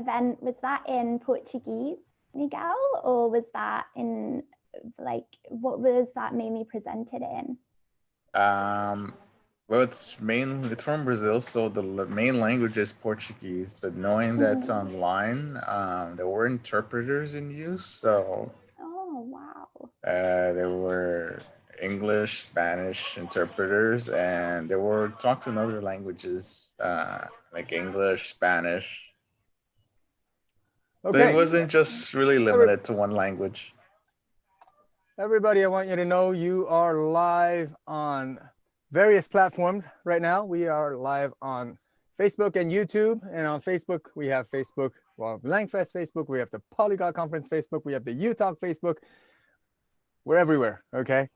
event, was that in Portuguese, Miguel, or was that in like, what was that mainly presented in? Well, it's from Brazil, so the main language is Portuguese. But knowing that's online, there were interpreters in use. So, oh wow, there were English, Spanish interpreters, and there were talks in other languages, like English, Spanish. Okay. So it wasn't just really limited to one language. Everybody, I want you to know you are live on various platforms right now. We are live on Facebook and YouTube. And on Facebook, we have LangFest Facebook. We have the Polyglot Conference Facebook. We have the uTalk Facebook. We're everywhere, okay?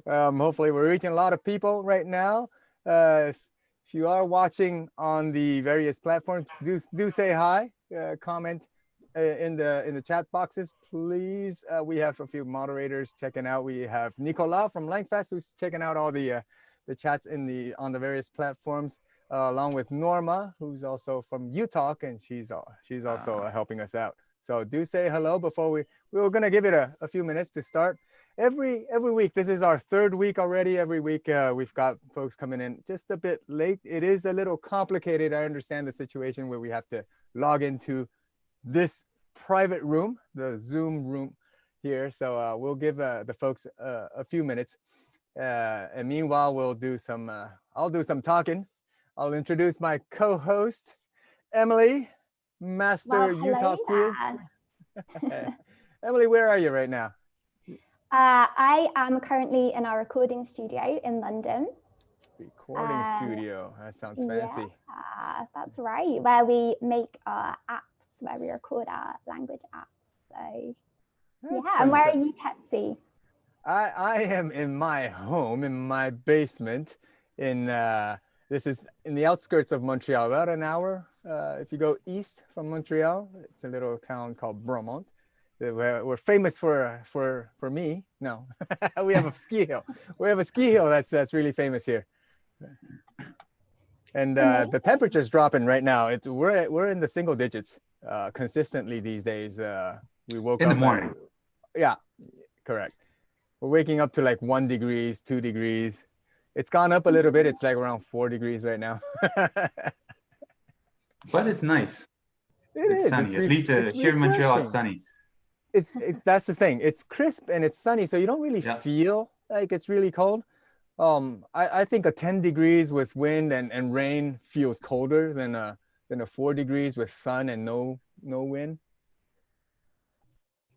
Hopefully, we're reaching a lot of people right now. If you are watching on the various platforms, do say hi, comment in the chat boxes, please. We have a few moderators checking out. We have Nicola from LangFest who's checking out all the chats on the various platforms, along with Norma, who's also from uTalk, and she's also helping us out. So do say hello before we're gonna give it a few minutes to start. Every week, this is our third week already. Every week we've got folks coming in just a bit late. It is a little complicated. I understand the situation where we have to log into this private room, the Zoom room here. So we'll give the folks a few minutes. And meanwhile, I'll do some talking. I'll introduce my co-host, Emily, Master uTalk Quiz. Emily, where are you right now? I am currently in our recording studio in London. Recording studio, that sounds fancy. Yeah, that's right, where we make our apps, where we record our language apps. So yeah, and where are you, Tetsi? I am in my home, in my basement. This is in the outskirts of Montreal, about an hour. If you go east from Montreal, it's a little town called Bromont. We're famous for me. No, we have a ski hill. We have a ski hill that's really famous here. And the temperature's dropping right now. We're in the single digits consistently these days. We woke up in the morning. Yeah, correct. We're waking up to like 1 degree, 2 degrees. It's gone up a little bit. It's like around 4 degrees right now. But it's nice. It's sunny. At least here in Montreal, it's sunny. That's the thing. It's crisp and it's sunny, so you don't really feel like it's really cold. I think a 10 degrees with wind and rain feels colder than a 4 degrees with sun and no wind.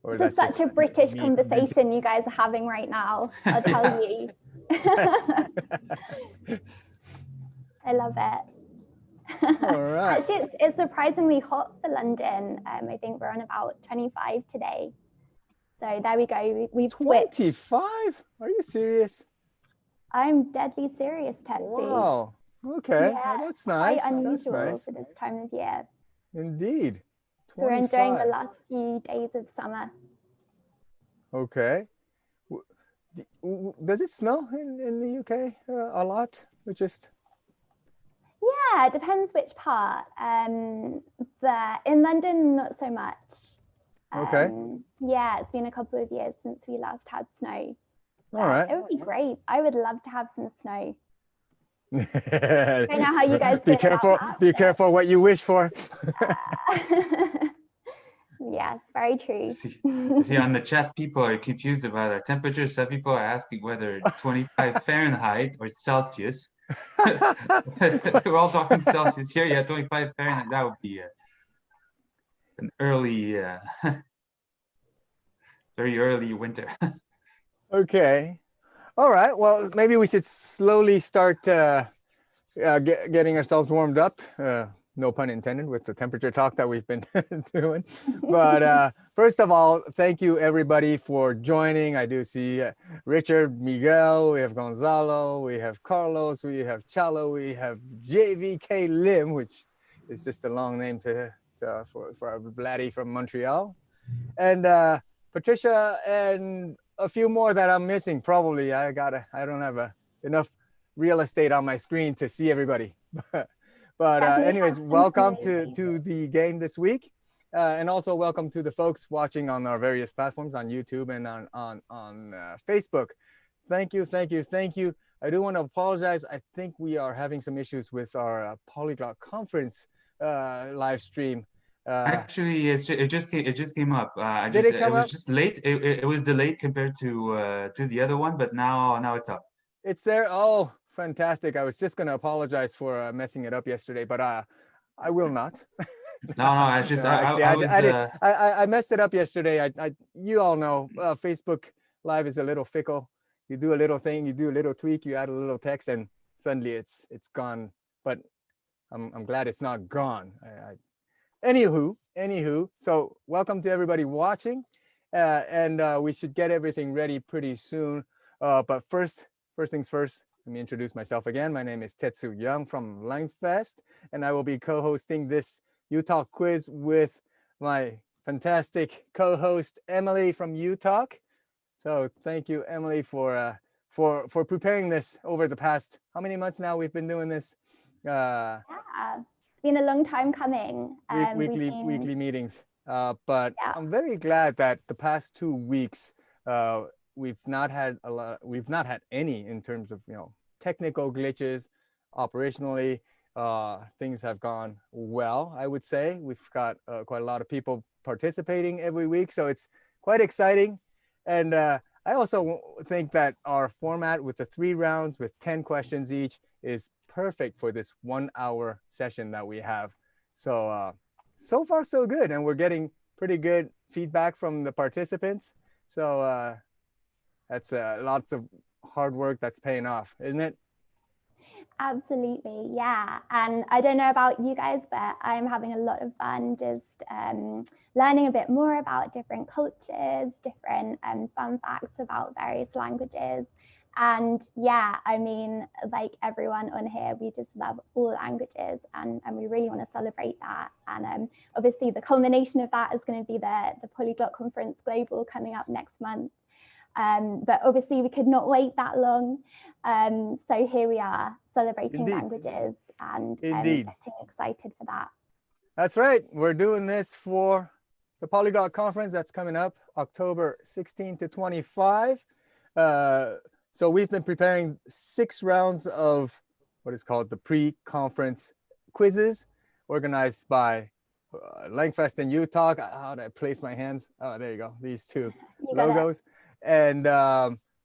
Or this is such a British conversation you guys are having right now, I'll tell you. I love it. All right. Actually, it's surprisingly hot for London. I think we're on about 25 today. So there we go. We've switched. 25? Are you serious? I'm deadly serious, Tetsi. Wow. Okay. Yeah, well, that's nice. Quite unusual that's nice. for this time of year. Indeed. 25. So we're enjoying the last few days of summer. Okay. Does it snow in the UK a lot? Or just... Yeah, it depends which part. But in London, not so much. Okay. Yeah, it's been a couple of years since we last had snow. All right. It would be great. I would love to have some snow. I don't know how you guys feel about that, be careful what you wish for. Yes, very true. See, on the chat, people are confused about our temperature. Some people are asking whether 25 Fahrenheit or Celsius. We're all talking Celsius here. Yeah, 25 Fahrenheit. That would be an early, very early winter. Okay. All right. Well, maybe we should slowly start getting ourselves warmed up. No pun intended with the temperature talk that we've been doing. But first of all, thank you everybody for joining. I do see Richard, Miguel, we have Gonzalo, we have Carlos, we have Chalo, we have JVK Lim, which is just a long name for our Vladdy from Montreal. And Patricia and a few more that I'm missing probably. I don't have enough real estate on my screen to see everybody. But anyways, Definitely welcome absolutely. to the game this week. And also welcome to the folks watching on our various platforms on YouTube and on Facebook. Thank you. I do want to apologize. I think we are having some issues with our Polyglot Conference live stream. Actually, it just came up. Did it come was up? just late. It was delayed compared to the other one, but now it's up. It's there. Oh, fantastic! I was just going to apologize for messing it up yesterday, but I will not. No, I just No, actually, I messed it up yesterday. You all know Facebook Live is a little fickle. You do a little thing, you do a little tweak, you add a little text, and suddenly it's gone. But I'm glad it's not gone. Anywho, so welcome to everybody watching, and we should get everything ready pretty soon. But first things first. Let me introduce myself again. My name is Tetsu Young from LangFest, and I will be co-hosting this uTalk quiz with my fantastic co-host Emily from uTalk. So thank you, Emily, for preparing this over the past, how many months now we've been doing this? Yeah, it's been a long time coming. Weekly meetings. But Yeah. I'm very glad that the past 2 weeks we've not had any in terms of technical glitches. Operationally, things have gone well. I would say we've got quite a lot of people participating every week, so it's quite exciting. And I also think that our format with the 3 rounds with 10 questions each is perfect for this 1 hour session that we have. So so far so good, and we're getting pretty good feedback from the participants. So that's lots of hard work that's paying off, isn't it? Absolutely, yeah. And I don't know about you guys, but I'm having a lot of fun just learning a bit more about different cultures, different fun facts about various languages. And yeah, I mean, like everyone on here, we just love all languages, and we really want to celebrate that. And obviously the culmination of that is going to be the Polyglot Conference Global coming up next month. But obviously we could not wait that long. So here we are celebrating languages and getting excited for that. That's right. We're doing this for the Polyglot Conference that's coming up October 16 to 25. So we've been preparing 6 rounds of what is called the pre-conference quizzes organized by LangFest and uTalk. How do I place my hands? Oh, there you go. These 2 logos. And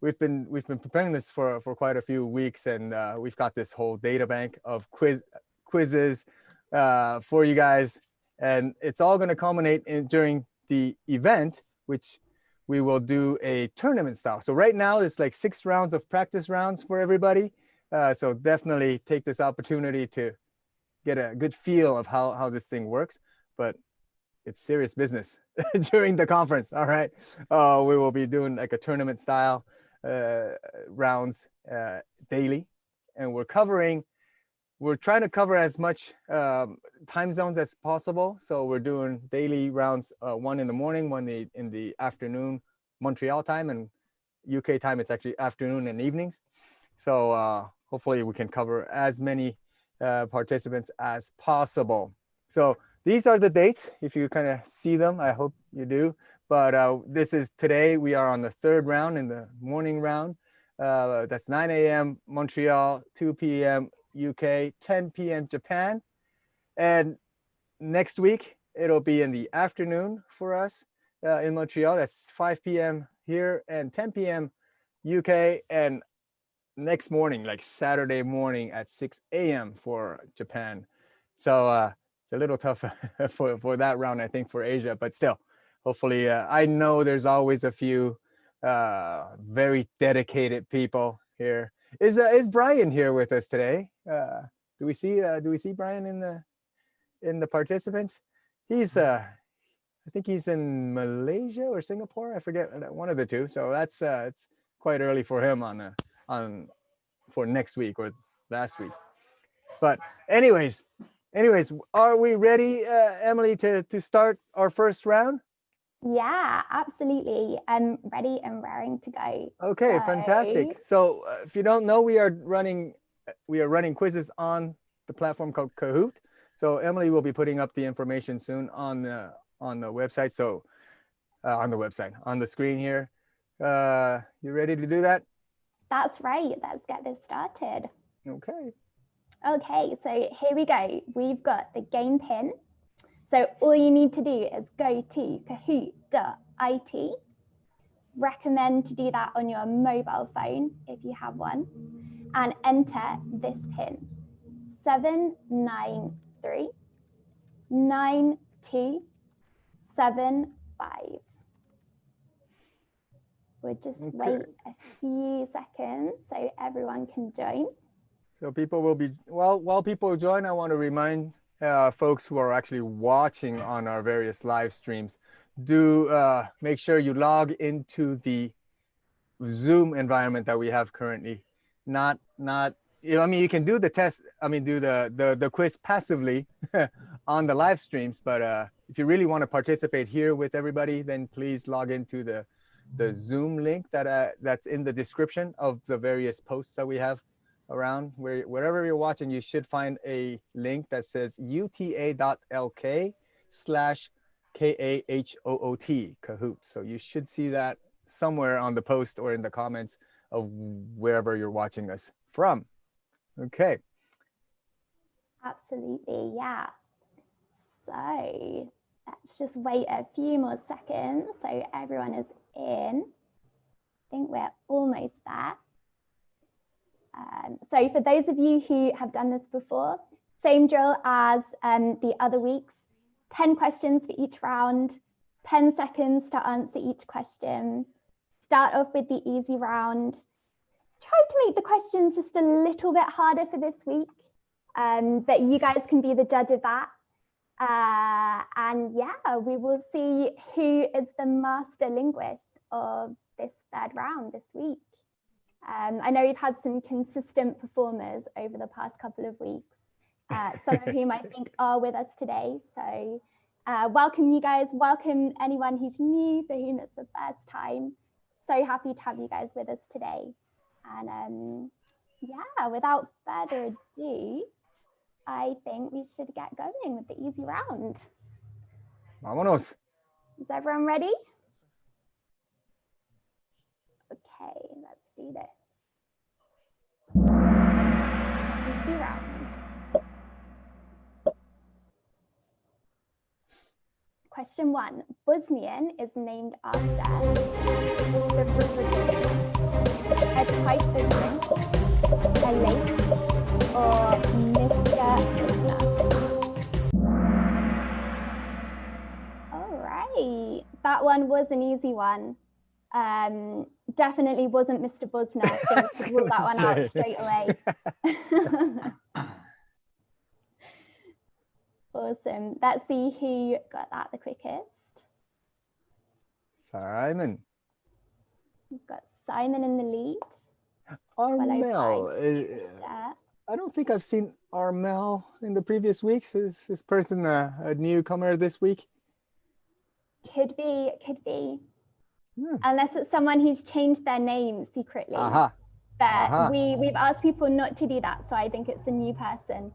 we've been preparing this for quite a few weeks, and we've got this whole data bank of quizzes for you guys, and it's all going to culminate during the event, which we will do a tournament style. So right now it's like 6 rounds of practice rounds for everybody. So definitely take this opportunity to get a good feel of how this thing works. But it's serious business during the conference. All right. We will be doing like a tournament style rounds daily. And we're trying to cover as much time zones as possible. So we're doing daily rounds, 1 in the morning, 1 in the afternoon, Montreal time, and UK time, it's actually afternoon and evenings. So hopefully we can cover as many participants as possible. So these are the dates, if you kind of see them. I hope you do. But this is today. We are on the 3rd round, in the morning round. That's 9 a.m. Montreal, 2 p.m. UK, 10 p.m. Japan. And next week, it'll be in the afternoon for us in Montreal. That's 5 p.m. here and 10 p.m. UK. And next morning, like Saturday morning at 6 a.m. for Japan. So it's a little tough for that round, I think, for Asia, but still, hopefully, I know there's always a few very dedicated people here. Is Brian here with us today? Do we see Brian in the participants? He's I think he's in Malaysia or Singapore. I forget, one of the two. So that's it's quite early for him for next week or last week. But anyways, are we ready, Emily, to start our first round? Yeah, absolutely. I'm ready and raring to go. Okay, fantastic. So if you don't know, we are running quizzes on the platform called Kahoot. So Emily will be putting up the information soon on the website. So on the screen here. You ready to do that? That's right. Let's get this started. Okay. Okay, so here we go. We've got the game pin. So all you need to do is go to kahoot.it. Recommend to do that on your mobile phone if you have one, and enter this pin 7939275. We'll just wait a few seconds so everyone can join. So people will be, while people join, I want to remind folks who are actually watching on our various live streams, do make sure you log into the Zoom environment that we have currently. Not you know, I mean, you can do the test, I mean, do the quiz passively on the live streams, but if you really want to participate here with everybody, then please log into the Zoom link that's in the description of the various posts that we have around. Wherever you're watching, you should find a link that says uta.lk/KAHOOT, Kahoot. So you should see that somewhere on the post or in the comments of wherever you're watching us from. Okay. Absolutely, yeah. So let's just wait a few more seconds so everyone is in. I think we're almost there. So for those of you who have done this before, same drill as the other weeks, 10 questions for each round, 10 seconds to answer each question. Start off with the easy round. Try to make the questions just a little bit harder for this week, but you guys can be the judge of that. And yeah, we will see who is the master linguist of this third round this week. I know we've had some consistent performers over the past couple of weeks, some of whom I think are with us today. So welcome you guys, welcome anyone who's new, for whom it's the first time. So happy to have you guys with us today. And yeah, without further ado, I think we should get going with the easy round. Vámonos. Is everyone ready? Okay, let's do this. Easy round. Question 1. Bosnian is named after the river, a type of drink, a lake, or Mr. Hitler. All right, that one was an easy one. Definitely wasn't Mr. Bosner, so we'll rule that one out straight away. Awesome. Let's see who got that the quickest. Simon. We've got Simon in the lead. Armel. I don't think I've seen Armel in the previous weeks. Is this person a newcomer this week? Could be. Unless it's someone who's changed their name secretly. But we've asked people not to do that, so I think it's a new person.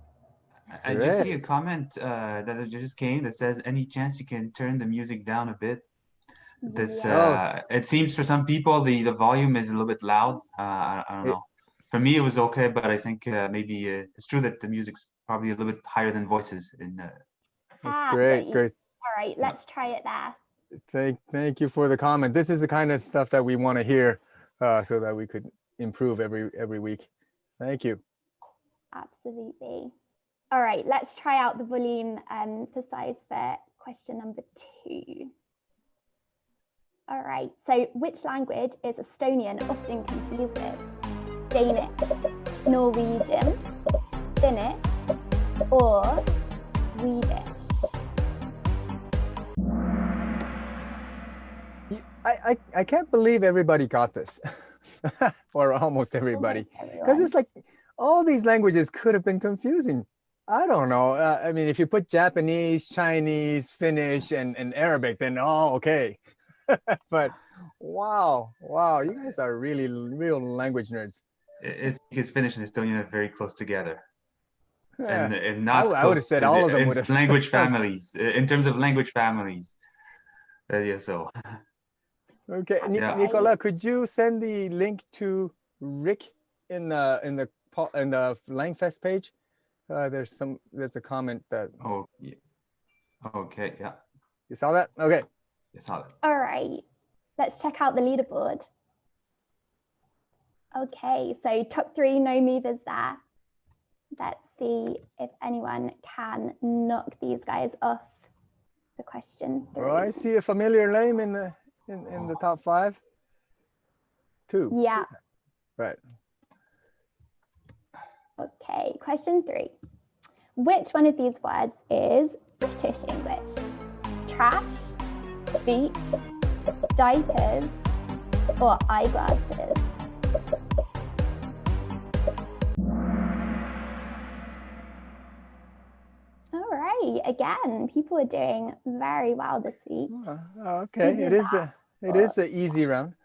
I just see a comment that just came that says, any chance you can turn the music down a bit? That's it seems for some people the volume is a little bit loud. I don't know. For me it was okay, but I think maybe it's true that the music's probably a little bit higher than voices. That's great. All right, let's try it there. Thank you for the comment. This is the kind of stuff that we want to hear, so that we could improve every week. Thank you. Absolutely. All right, let's try out the volume for size for question number 2. All right, so which language is Estonian often confused with? Danish, Norwegian, Finnish, or Swedish? I can't believe everybody got this, or almost everybody, because it's like all these languages could have been confusing. I don't know. I mean, if you put Japanese, Chinese, Finnish, and Arabic, then okay. But wow, you guys are really real language nerds. It's because Finnish and Estonian are very close together. and not I would have close said to all the of them would have. language families. In terms of language families. Yeah, so. Okay, Yeah. Nicola, could you send the link to Rick in the LangFest page? There's a comment that. Oh, yeah. Okay, yeah. You saw that? Okay. I saw that. All right, let's check out the leaderboard. Okay, so top 3, no movers there. Let's see if anyone can knock these guys off the question 3. Oh, I see a familiar name in the top 5. 2. Yeah. Right. Okay, question 3. Which one of these words is British English? Trash, boots, diapers, or eyeglasses? All right, again, people are doing very well this week. Okay, it is an easy round.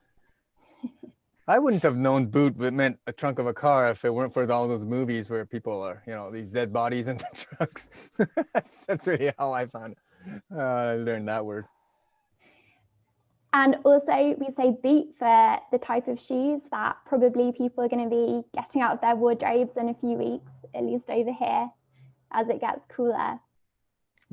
I wouldn't have known boot meant a trunk of a car if it weren't for all those movies where people are, these dead bodies in the trucks. That's really how I found I learned that word. And also we say boot for the type of shoes that probably people are going to be getting out of their wardrobes in a few weeks, at least over here, as it gets cooler.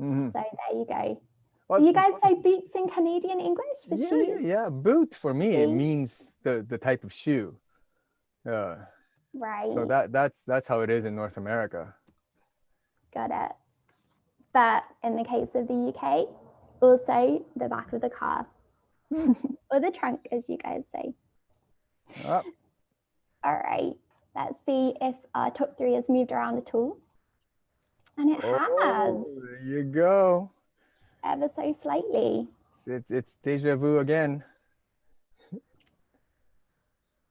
Mm-hmm. So there you go. Well, do you guys say boots in Canadian English for shoes? Yeah, boot for me, it means the type of shoe. Right. So that's how it is in North America. Got it. But in the case of the UK, also the back of the car. Or the trunk, as you guys say. Oh. All right, let's see if our top 3 has moved around at all. And it has. There you go. Ever so slightly. It's deja vu again.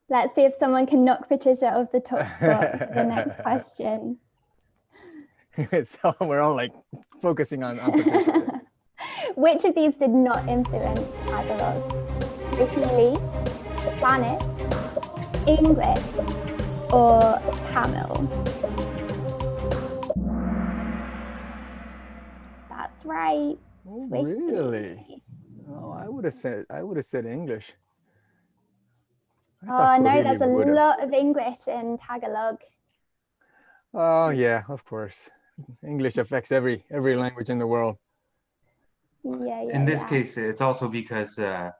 Let's see if someone can knock Patricia off the top spot for the next question. So we're all like focusing on Patricia. Which of these did not influence Tagalog? Swahili, Spanish, English, or Tamil? That's right. Oh, really? Oh, I would have said English. Oh no, there's a lot of English in Tagalog. Oh yeah, of course. English affects every language in the world. Yeah. In this case, it's also because the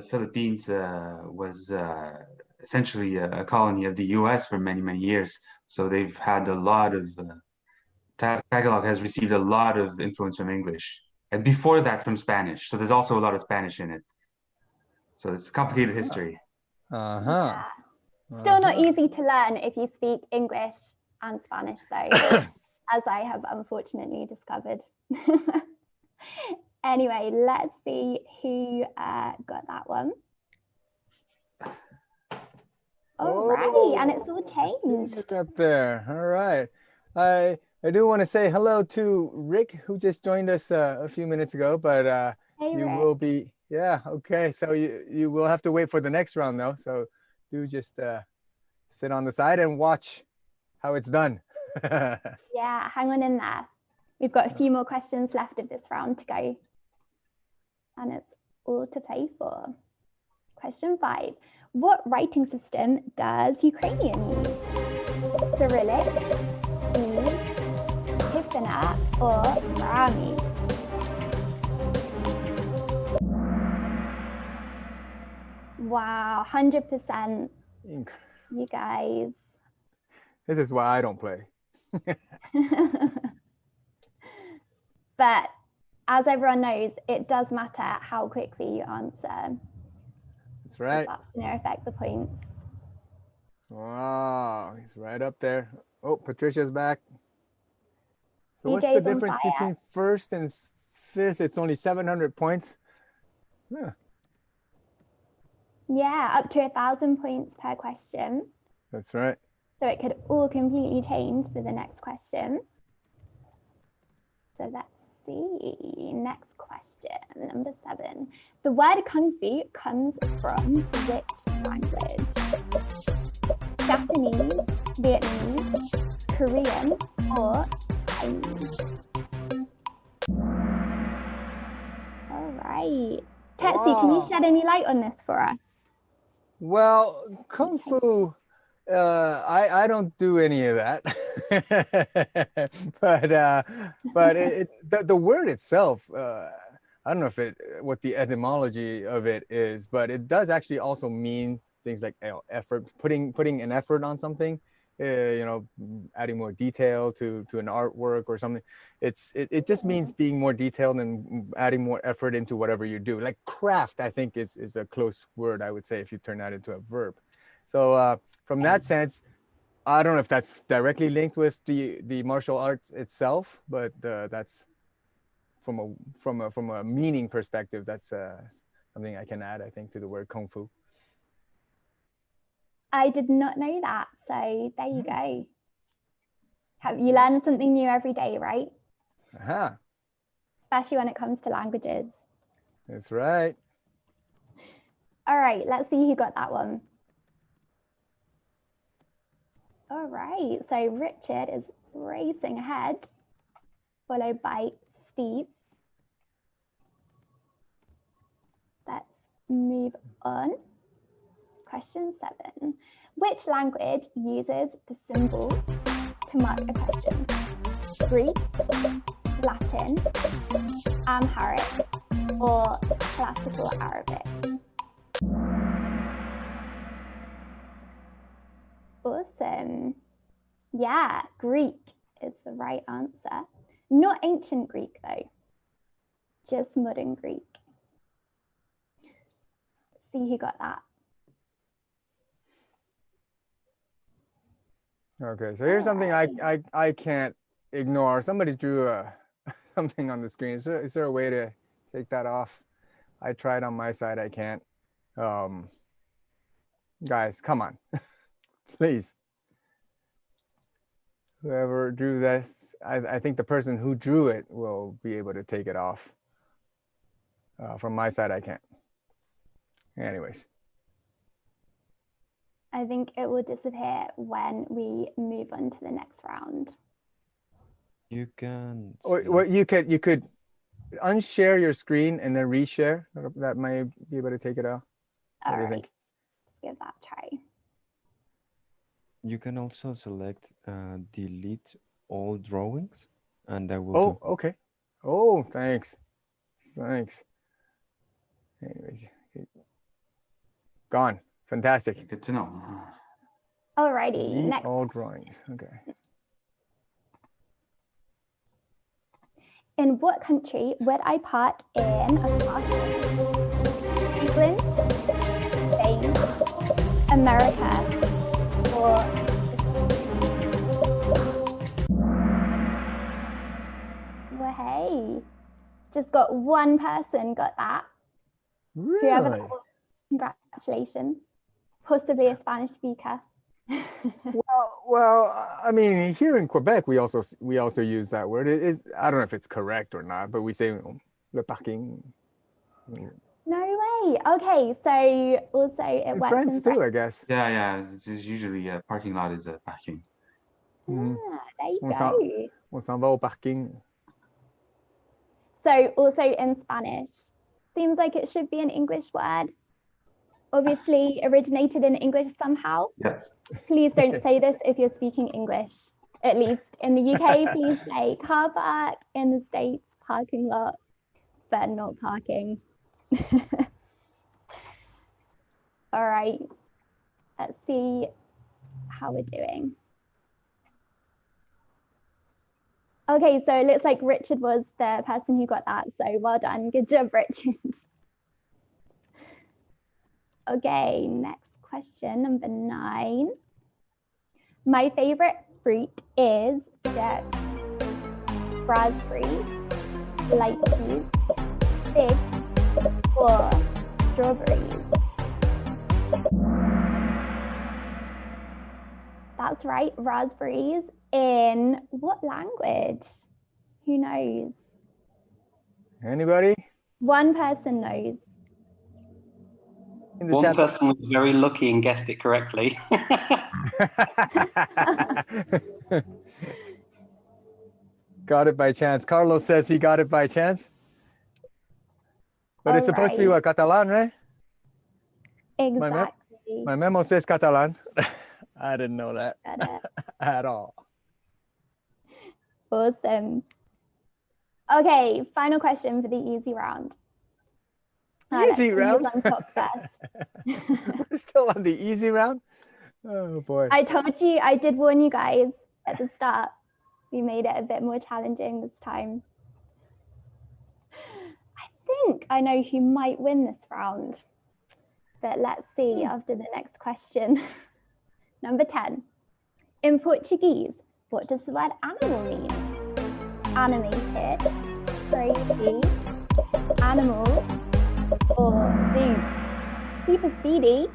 Philippines was essentially a colony of the US for many, many years. So they've had a lot of, Tagalog has received a lot of influence from English. And before that from Spanish. So there's also a lot of Spanish in it. So it's a complicated history. Uh-huh. Still not easy to learn if you speak English and Spanish though, as I have unfortunately discovered. Anyway, let's see who got that one. All right, and it's all changed. Look up there. All right. I do want to say hello to Rick, who just joined us a few minutes ago, but Hey, you Rick. will be, okay. So you will have to wait for the next round though. So do just sit on the side and watch how it's done. Yeah, hang on in there. We've got a few more questions left of this round to go. And it's all to play for. Question 5. What writing system does Ukrainian use? Cyrillic, Tifana, or Rāziņi? Wow, 100%. You guys. This is why I don't play. But as everyone knows, it does matter how quickly you answer. That's right. That's going to affect the points. Wow, he's right up there. Oh, Patricia's back. So what's DJ's the on difference fire. between first and fifth? It's only 700 points. Yeah, Yeah, up to 1,000 points per question. that's right. So it could all completely change for the next question. So let's see. Next question, number 7. The word kung fu comes from which language? Japanese, Vietnamese, Korean, or Chinese? All right. Tetsu, can you Wow. shed any light on this for us? Well, Kung Fu, I don't do any of that. but the word itself, I don't know if what the etymology of it is, but it does actually also mean things like effort, putting an effort on something, adding more detail to an artwork or something. It just means being more detailed and adding more effort into whatever you do. Like craft, I think is a close word, I would say, if you turn that into a verb. So from that sense, I don't know if that's directly linked with the martial arts itself, but that's from a meaning perspective, that's something I can add, I think, to the word Kung Fu. I did not know that. So there you go. You learn something new every day, right? Uh-huh. Especially when it comes to languages. That's right. All right, let's see who got that one. All right, so Richard is racing ahead, followed by Steve. Let's move on. Question 7. Which language uses the symbol to mark a question? Greek, Latin, Amharic, or Classical Arabic? Awesome. Yeah, Greek is the right answer. Not ancient Greek though, just modern Greek. See who got that. Okay, so here's something I can't ignore. Somebody drew something on the screen. Is there a way to take that off? I tried on my side, I can't. Guys, come on, please. Whoever drew this, I think the person who drew it will be able to take it off. From my side, I can't. Anyways. I think it will disappear when we move on to the next round. You can. Or you could unshare your screen and then reshare. That might be able to take it out. What do you think? Give that a try. You can also select delete all drawings, and I will. Oh, okay. Oh, thanks. Thanks. Anyways, gone. Fantastic. Good to know. Alrighty, Delete next. all drawings. Okay. In what country would I park in a car? England, Spain, America, or well, hey, just got one person got that. Whoever that Really? was, congratulations. Possibly a Spanish speaker. Well, I mean, here in Quebec, we also use that word. I don't know if it's correct or not, but we say le parking. No way. Okay, so also it In works France in too, I guess. Yeah. This is usually a parking lot is a parking. Mhm. There you On go. s'en va au parking. So also in Spanish, seems like it should be an English word. Obviously originated in English somehow. Yeah. Please don't say this if you're speaking English. At least in the UK, please say car park. In the States, parking lot, but not parking. All right, let's see how we're doing. Okay, so it looks like Richard was the person who got that. So well done. Good job, Richard. Okay, next question, number 9. My favorite fruit is cherry, raspberry, lychees, figs, or strawberries. That's right, raspberries. In what language? Who knows? Anybody? One person knows. In the One chat. person was very lucky and guessed it correctly. Got it by chance. Carlos says he got it by chance. But it's supposed to be what, Catalan, right? Exactly. My memo says Catalan. I didn't know that Got it. at all. Awesome. Okay, final question for the easy round. Easy round? On top first. We're still on the easy round? Oh boy. I told you, I did warn you guys at the start. We made it a bit more challenging this time. I think I know who might win this round, but let's see after the next question. Number 10. In Portuguese, what does the word animal mean? Animated, crazy, animal, or super speedy?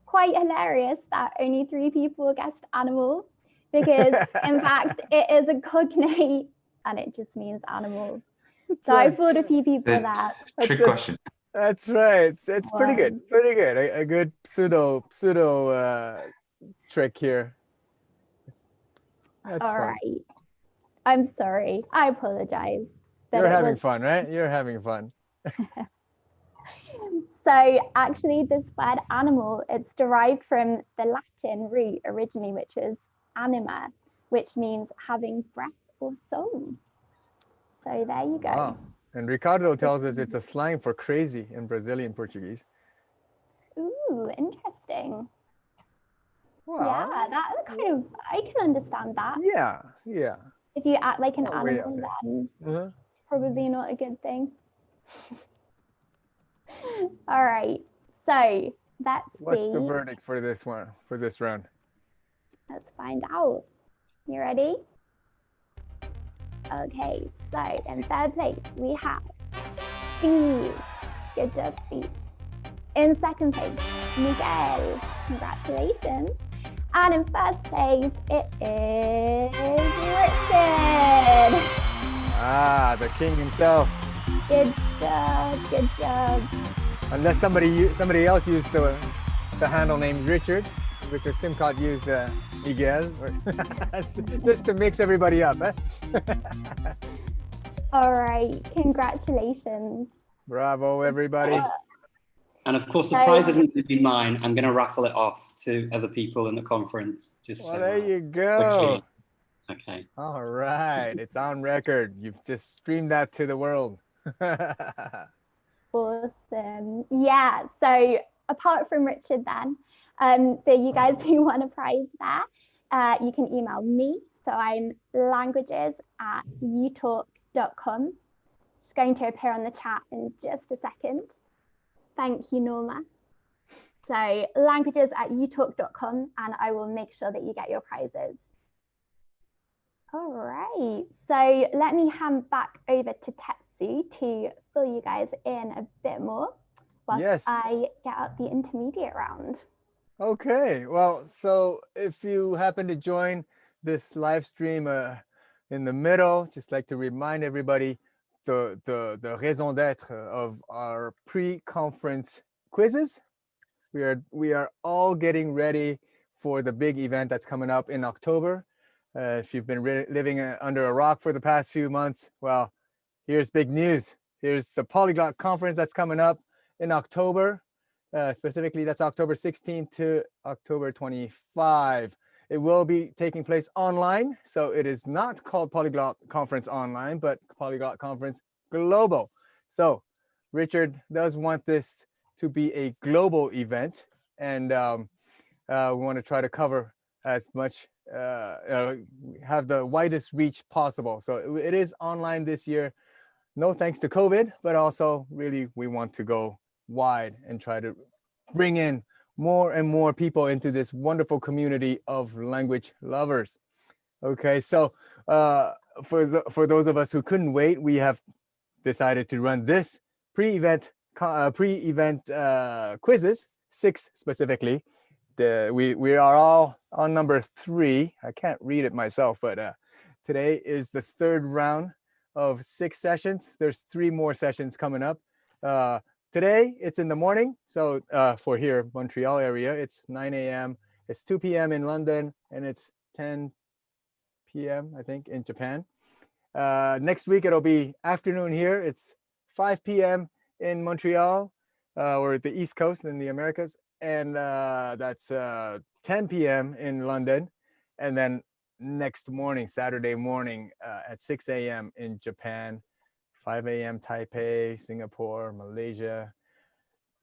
Quite hilarious that only 3 people guessed animal, because in fact it is a cognate and it just means animal. So I fooled a few people that. Trick question. That's right. It's pretty good. Pretty good. A good pseudo trick here. That's all fun. right. I'm sorry. I apologize. You're having fun, right? You're having fun. So actually this word animal, it's derived from the Latin root originally, which was anima, which means having breath or soul. So there you go. Wow. And Ricardo tells us it's a slang for crazy in Brazilian Portuguese. Ooh, interesting. Wow. Yeah, that kind of, I can understand that. Yeah, yeah. If you act like an Oh, way animal, out then probably not a good thing. All right, so let's What's see. the verdict for this one, for this round? Let's find out. You ready? Okay, so in third place, we have Steve. Good job, Steve. In second place, Miguel. Congratulations. And in first place, it is Richard. Ah, the king himself. Good job, good job. Unless somebody else used the handle named Richard. Victor Simcott used Miguel, just to mix everybody up. Eh? All right, congratulations. Bravo, everybody. And of course, the prize isn't going to be mine. I'm going to raffle it off to other people in the conference. Well, there you go. Okay. All right, it's on record. You've just streamed that to the world. Awesome. Yeah, so apart from Richard then, for you guys who want a prize there, you can email me. So I'm languages@utalk.com. It's going to appear on the chat in just a second. Thank you, Norma. So languages@utalk.com, and I will make sure that you get your prizes. All right, so let me hand back over to Tetsu to fill you guys in a bit more whilst I get up the intermediate round. Okay, well, so if you happen to join this live stream in the middle, just like to remind everybody the raison d'être of our pre-conference quizzes. We are all getting ready for the big event that's coming up in October. If you've been living under a rock for the past few months, well, here's big news. Here's the Polyglot Conference that's coming up in October. Specifically, that's October 16th to October 25. It will be taking place online. So it is not called Polyglot Conference Online, but Polyglot Conference Global. So Richard does want this to be a global event. And we want to try to cover as much, have the widest reach possible. So it is online this year. No thanks to COVID, but also really we want to go wide and try to bring in more and more people into this wonderful community of language lovers. Okay, so for those of us who couldn't wait, we have decided to run this pre-event quizzes, 6 specifically. We are all on number 3. I can't read it myself, but today is the 3rd round of 6 sessions. There's 3 more sessions coming up. Today, it's in the morning. So for here, Montreal area, it's 9 a.m. It's 2 p.m. in London, and it's 10 p.m. I think in Japan. Next week it'll be afternoon here. It's 5 p.m. in Montreal, or at the East Coast in the Americas, and that's 10 p.m. in London, and then next morning, Saturday morning, at 6 a.m. in Japan, 5 a.m. Taipei, Singapore, Malaysia.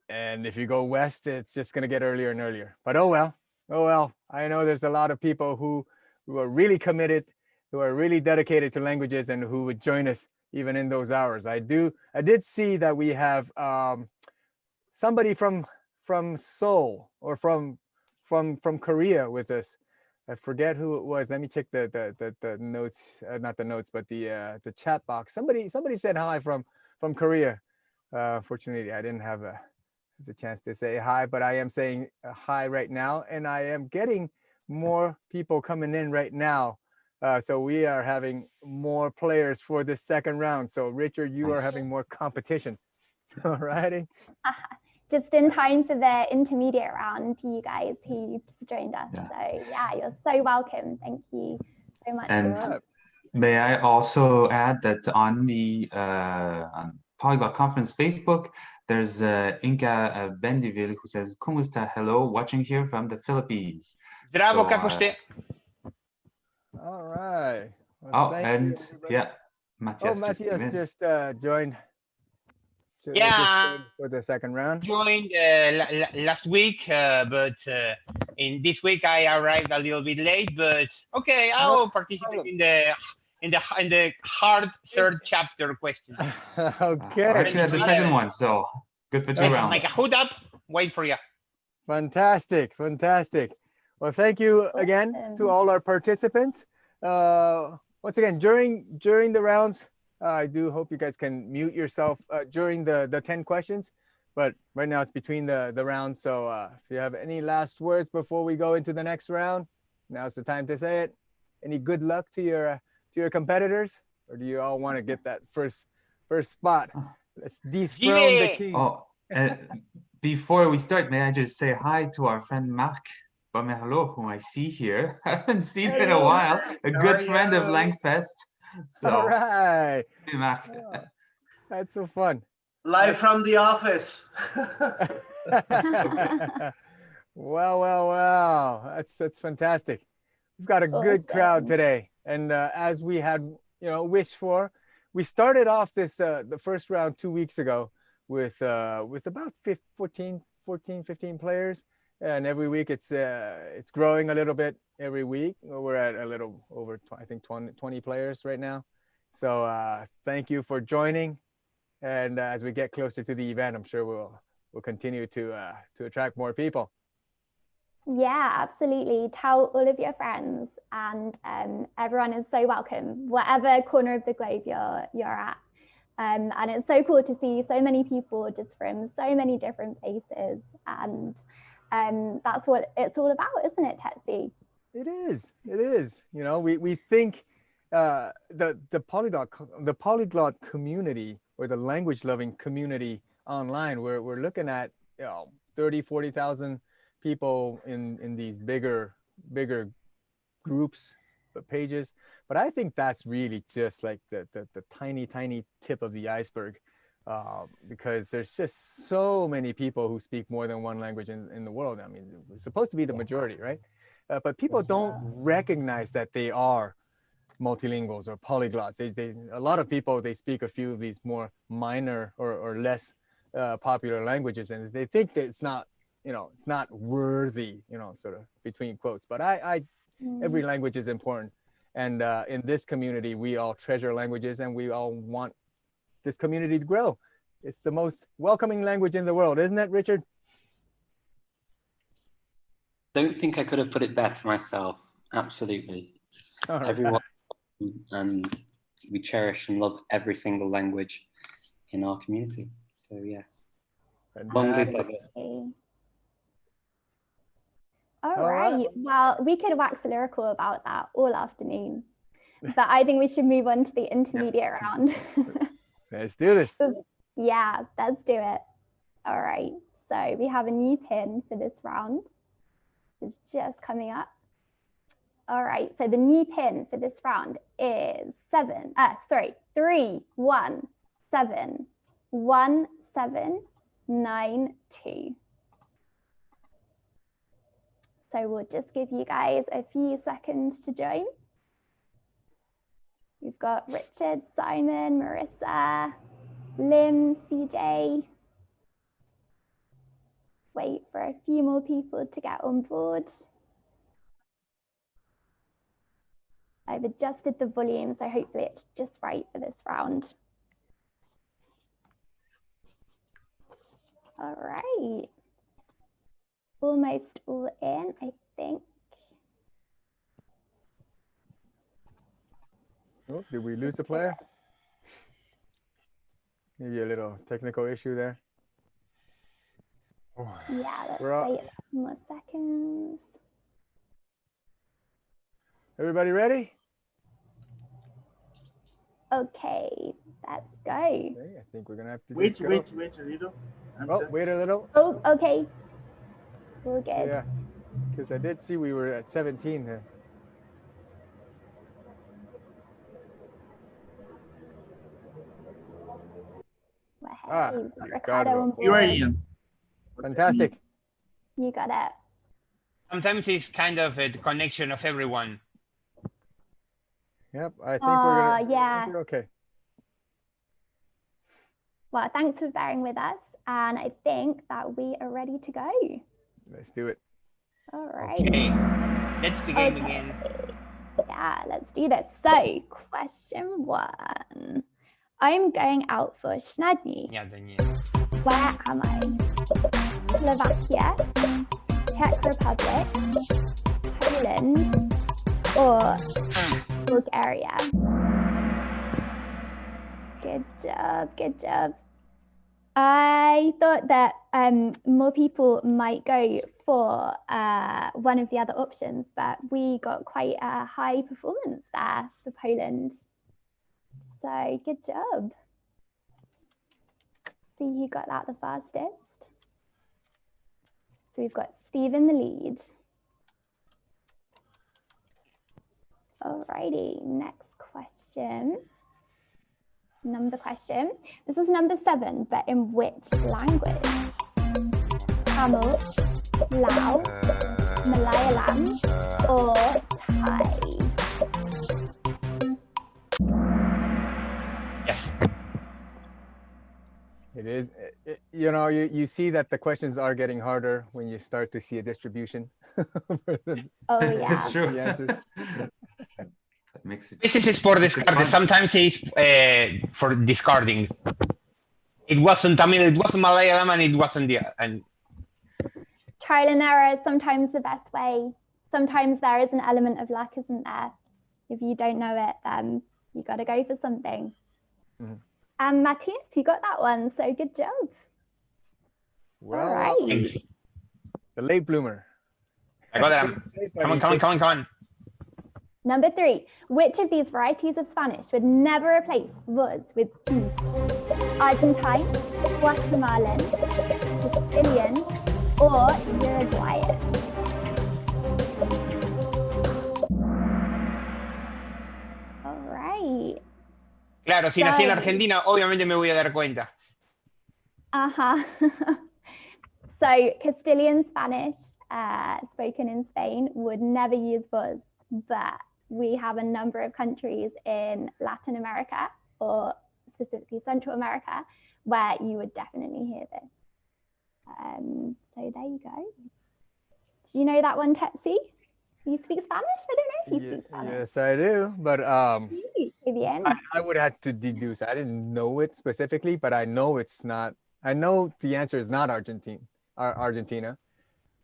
And if you go west, it's just going to get earlier and earlier. But oh well. I know there's a lot of people who are really committed, who are really dedicated to languages, and who would join us even in those hours. I did see that we have somebody from Seoul or from Korea with us. I forget who it was. Let me check the notes, not the notes, but the chat box. Somebody said hi from Korea. Fortunately, I didn't have the chance to say hi, but I am saying hi right now, and I am getting more people coming in right now. So we are having more players for this second round. So Richard, you are having more competition. All righty. Just in time for the intermediate round, you guys who just joined us. Yeah. So yeah, you're so welcome. Thank you so much. And may I also add that on the on Polyglot Conference Facebook, there's Inka Bendiville who says, "Kumusta? Hello, watching here from the Philippines." Bravo, Kakuste. All right. Well, and yeah, Matthias just joined. Yeah, for the second round. Joined last week, but in this week I arrived a little bit late. But okay, I'll participate in the hard third chapter question. Okay. Actually, at the second one, so good for 2 rounds. Like a hood up, wait for you. Fantastic. Well, thank you again to all our participants. Once again, during the rounds, I do hope you guys can mute yourself during the 10 questions, but right now it's between the rounds. So if you have any last words before we go into the next round, now's the time to say it. Any good luck to your competitors, or do you all want to get that first spot? Let's dethrone the king. Oh, before we start, may I just say hi to our friend Marc Bamerlo, whom I see here. I haven't seen him in a while. A good friend of LangFest. So, all right. Hey, Marc. Oh, that's so fun. Live from the office. Wow. That's fantastic. We've got a good crowd today. And as we had, wished for, we started off this the first round 2 weeks ago with about 15 players. And every week it's growing a little bit every week. We're at a little over, I think 20 players right now. So thank you for joining. And as we get closer to the event, I'm sure we'll continue to attract more people. Yeah, absolutely. Tell all of your friends, and everyone is so welcome, whatever corner of the globe you're at. And it's so cool to see so many people just from so many different places, and that's what it's all about, isn't it, Tetsu? It is. We think the polyglot community, or the language loving community online, we're looking at 30,000-40,000 people in these bigger groups, pages. But I think that's really just like the tiny tip of the iceberg, because there's just so many people who speak more than one language in the world. I mean, it's supposed to be the majority, right? But people don't recognize that they are multilinguals or polyglots. A lot of people, they speak a few of these more minor or less popular languages, and they think that it's not worthy, sort of between quotes. But every language is important. And in this community, we all treasure languages, and we all want this community to grow. It's the most welcoming language in the world, isn't it, Richard? Don't think I could have put it better myself. Absolutely. All right. Everyone, and we cherish and love every single language in our community. So yes. Long live this. All right. Well, we could wax lyrical about that all afternoon, but I think we should move on to the intermediate round. Let's do this. Yeah, let's do it. All right. So we have a new pin for this round. It's just coming up. All right, so the new pin for this round is 3, 1, 7, 1, 7, 9, 2. So we'll just give you guys a few seconds to join. We've got Richard, Simon, Marissa, Lim, CJ. Wait for a few more people to get on board. I've adjusted the volume, so hopefully it's just right for this round. All right. Almost all in, I think. Oh, did we lose a player? Maybe a little technical issue there. Yeah, let's wait a few more seconds. Everybody ready? Okay, let's go. Okay, I think we're gonna have to Wait just go. a little. Wait a little. Oh, okay. We're good. Yeah, because I did see we were at 17 here. Hey, Ricardo on board. You are in. Fantastic. You got it. Sometimes it's kind of a connection of everyone. Yep, I think we're gonna. Yeah. I think we're okay. Well, thanks for bearing with us, and I think that we are ready to go. Let's do it. All right. Okay, let's the game again. Yeah, let's do this. So, question 1. I'm going out for śniadanie. Where am I? Slovakia, Czech Republic, Poland, or Bulgaria? Good job, good job. I thought that more people might go for one of the other options, but we got quite a high performance there for Poland. So good job. See who got that the fastest. So we've got Steve in the lead. Alrighty, next question. Question. This is number 7, but in which language? Tamil, Lao, Malayalam, or Thai? Yes. It is. You know, you see that the questions are getting harder when you start to see a distribution. Oh yeah. It's true. The answers. This is for discarding. Sometimes it's for discarding. It wasn't Tamil, it wasn't Malayalam, and it wasn't the. And trial and error is sometimes the best way. Sometimes there is an element of luck, isn't there? If you don't know it, then you got to go for something. And Matthias, you got that one, so good job. Well, all right. The late bloomer. I got that. Come on. Number 3, which of these varieties of Spanish would never replace was with Argentine, Guatemalan, Castilian, or Uruguayan? All right. Claro, si nací en Argentina, obviamente me voy a dar cuenta. So Castilian Spanish, spoken in Spain, would never use was, but we have a number of countries in Latin America, or specifically Central America, where you would definitely hear this. So there you go. Do you know that one, Tetsi? You speak Spanish? I don't know if you speak Spanish. Yes, I do. But I would have to deduce. I didn't know it specifically, but I know it's not. I know the answer is not Argentina.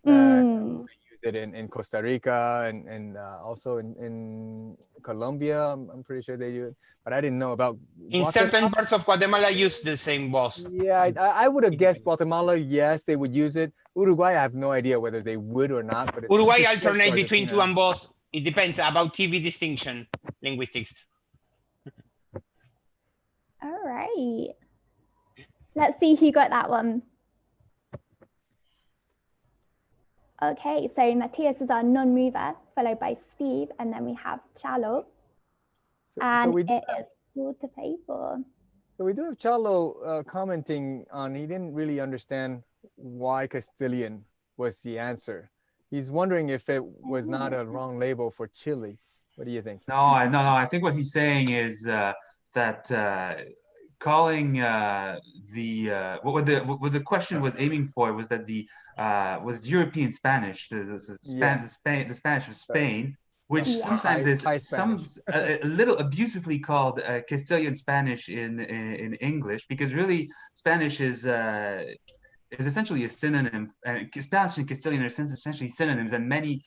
We use it in Costa Rica and also in Colombia. I'm pretty sure they use it, but I didn't know about. In certain parts of Guatemala, use the same boss. Yeah, I would have guessed Guatemala. Yes, they would use it. Uruguay, I have no idea whether they would or not. But Uruguay alternate between 2 and boss. It depends about TV distinction, linguistics. All right. Let's see who got that one. Okay, so Matthias is our non-mover, followed by Steve, and then we have Chalo. And it is all to pay for. So we do have Chalo commenting on, he didn't really understand why Castilian was the answer. He's wondering if it was not a wrong label for Chile. What do you think? No, I think what he's saying is that calling what the question was aiming for was that the was European Spanish, the Spanish of Spain, which sometimes is a little abusively called Castilian Spanish in English, because really Spanish is essentially a synonym, and Spanish and Castilian are essentially synonyms, and many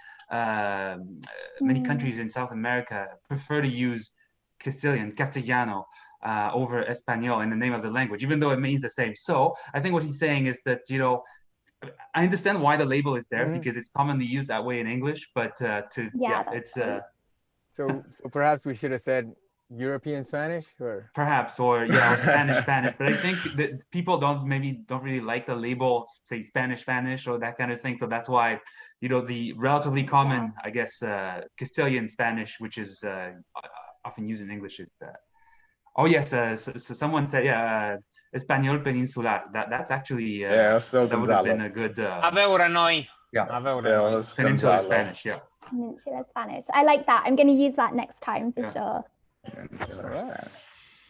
countries in South America prefer to use Castellano, over Espanol in the name of the language, even though it means the same. So I think what he's saying is that, you know, I understand why the label is there because it's commonly used that way in English, but so perhaps we should have said European Spanish, or perhaps, or Spanish. But I think that people don't really like the label, say Spanish or that kind of thing. So that's why, you know, the relatively common, I guess, Castilian Spanish, which is often used in English, is that. Oh yes, so someone said Español peninsular. That's actually that would have been a good. Peninsular Spanish. Yeah. Peninsular Spanish. I like that. I'm going to use that next time for sure.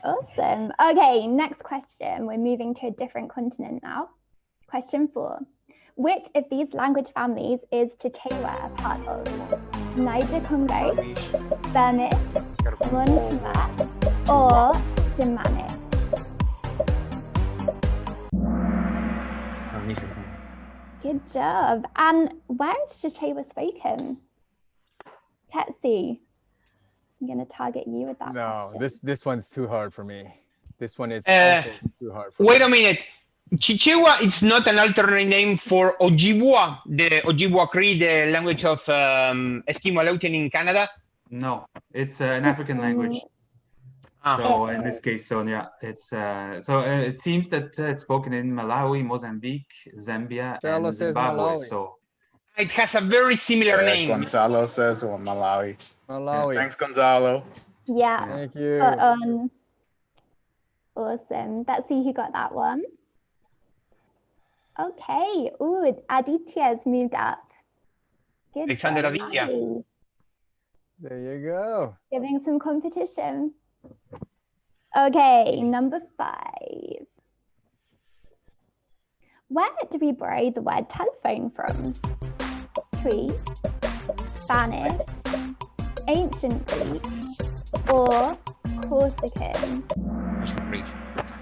Awesome. Okay, next question. We're moving to a different continent now. Question 4. Which of these language families is Chichewa a part of? Niger Congo, Flemish, Montreal, or Germanic? Good job. And where is Chichewa spoken? Tetsu, I'm going to target you with that question. This one's too hard for me. This one is also too hard for me. A minute. Chichewa is not an alternate name for Ojibwa, the Ojibwa Cree, the language of Eskimo Aleutian in Canada? No, it's an African language. So in this case, it's it seems that it's spoken in Malawi, Mozambique, Zambia, and Zimbabwe. So it has a very similar name. Gonzalo says Malawi. Malawi. Thanks, Gonzalo. Yeah. Thank you. Awesome. Let's see who got that one. Okay. Ooh, Aditya's moved up. Good. Alexander Aditya. There you go. Giving some competition. Okay, number 5. Where do we borrow the word telephone from? Cree, Spanish, Ancient Greek, or Corsican?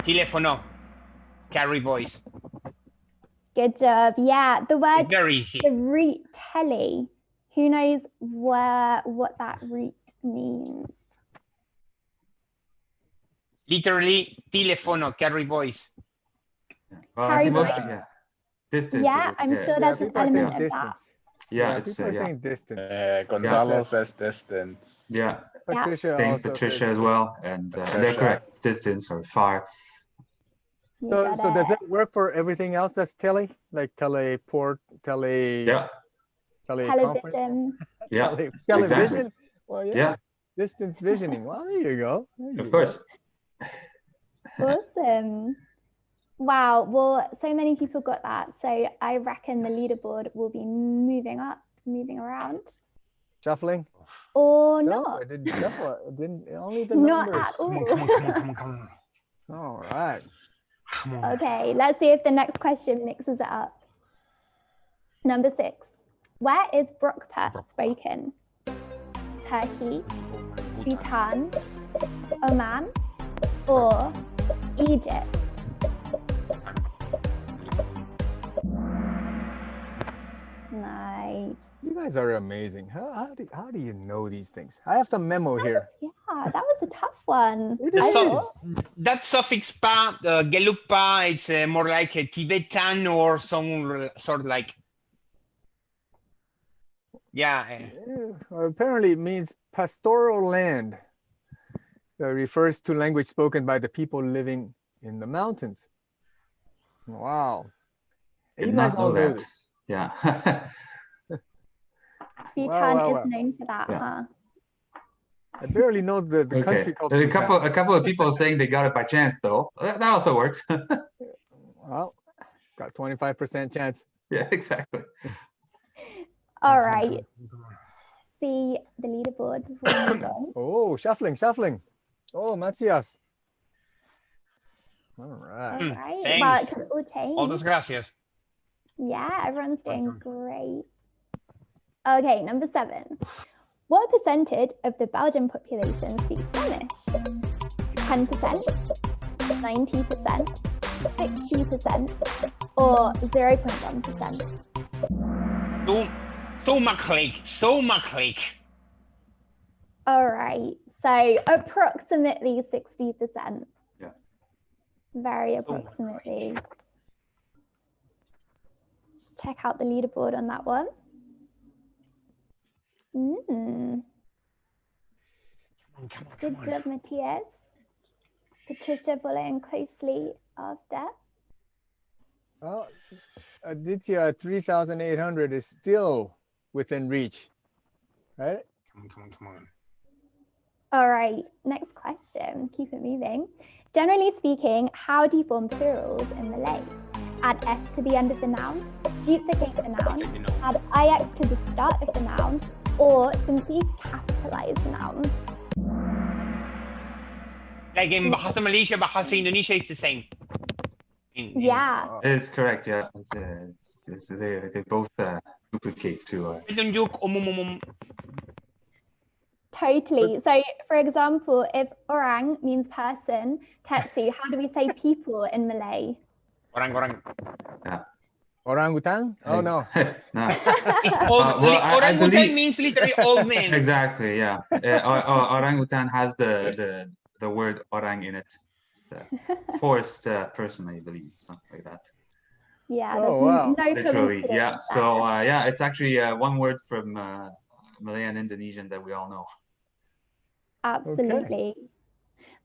Telefono, carry voice. Good job. Yeah, the word very easy. The root tele. Who knows what that root means? Literally, telefono, carry voice. Carry voice. Distance. Yeah, I'm sure there's an element of that. Yeah, people are saying distance. Gonzalo says distance. Yeah. Patricia also Patricia as well, and they're correct. Distance or far. So does it work for everything else that's tele, like teleport, teleconference? Television. Television. Exactly. Well, distance visioning. Well, there you go. Of course. Awesome. Wow. Well, so many people got that. So I reckon the leaderboard will be moving around. Shuffling? Or no, not? it didn't shuffle. It didn't. Only the not numbers. At all. Come on. All right. Okay. Let's see if the next question mixes it up. Number 6. Where is Brokpa spoken? Turkey, Bhutan, Oman, or Egypt? Nice. You guys are amazing. How do you know these things? I have some memo here. Yeah, that was a tough one. It is. That suffix pa, gelukpa, it's more like a Tibetan or some sort of like. Yeah. Apparently it means pastoral land. It refers to language spoken by the people living in the mountains. Wow. You guys all know this. Yeah. Bhutan Wow, is wow. known for that, Yeah. huh? I barely know the Okay. country called A Bhutan. couple of people saying they got it by chance though. That also works. Well, got 25% chance. Yeah, exactly. All right. See the leaderboard before we move on. Oh, shuffling. Oh, Matthias. All All right. right. Thanks. Well, it could all change. Muchas gracias. Yeah, everyone's doing great. Okay, number 7. What percentage of the Belgian population speaks Spanish? 10%, 90%, 60%, or 0.1%? So makkelijk. All right, so approximately 60%. Yeah. Very approximately. Let's check out the leaderboard on that one. Good job, Matthias. Patricia following closely after. Well, Aditya 3,800 is still within reach, right? Come on. All right, next question. Keep it moving. Generally speaking, how do you form plurals in Malay? Add S to the end of the noun, duplicate the noun, add IX to the start of the noun, or simply capitalize the noun. Like in Bahasa Malaysia, Bahasa Indonesia is the same. Yeah. It's correct. Yeah, they both duplicate to. Tunjuk Totally. So, for example, if orang means person, Tetsu, how do we say people in Malay? Orang. Yeah. Orangutan? Oh, no. No. It's old. Orangutan means literally old man. Exactly. Yeah. Orangutan has the word orang in it. It's forced person, I believe, something like that. Yeah. Oh, wow. No Literally. Yeah. coincidence So there. yeah, it's actually one word from Malay and Indonesian that we all know. Absolutely.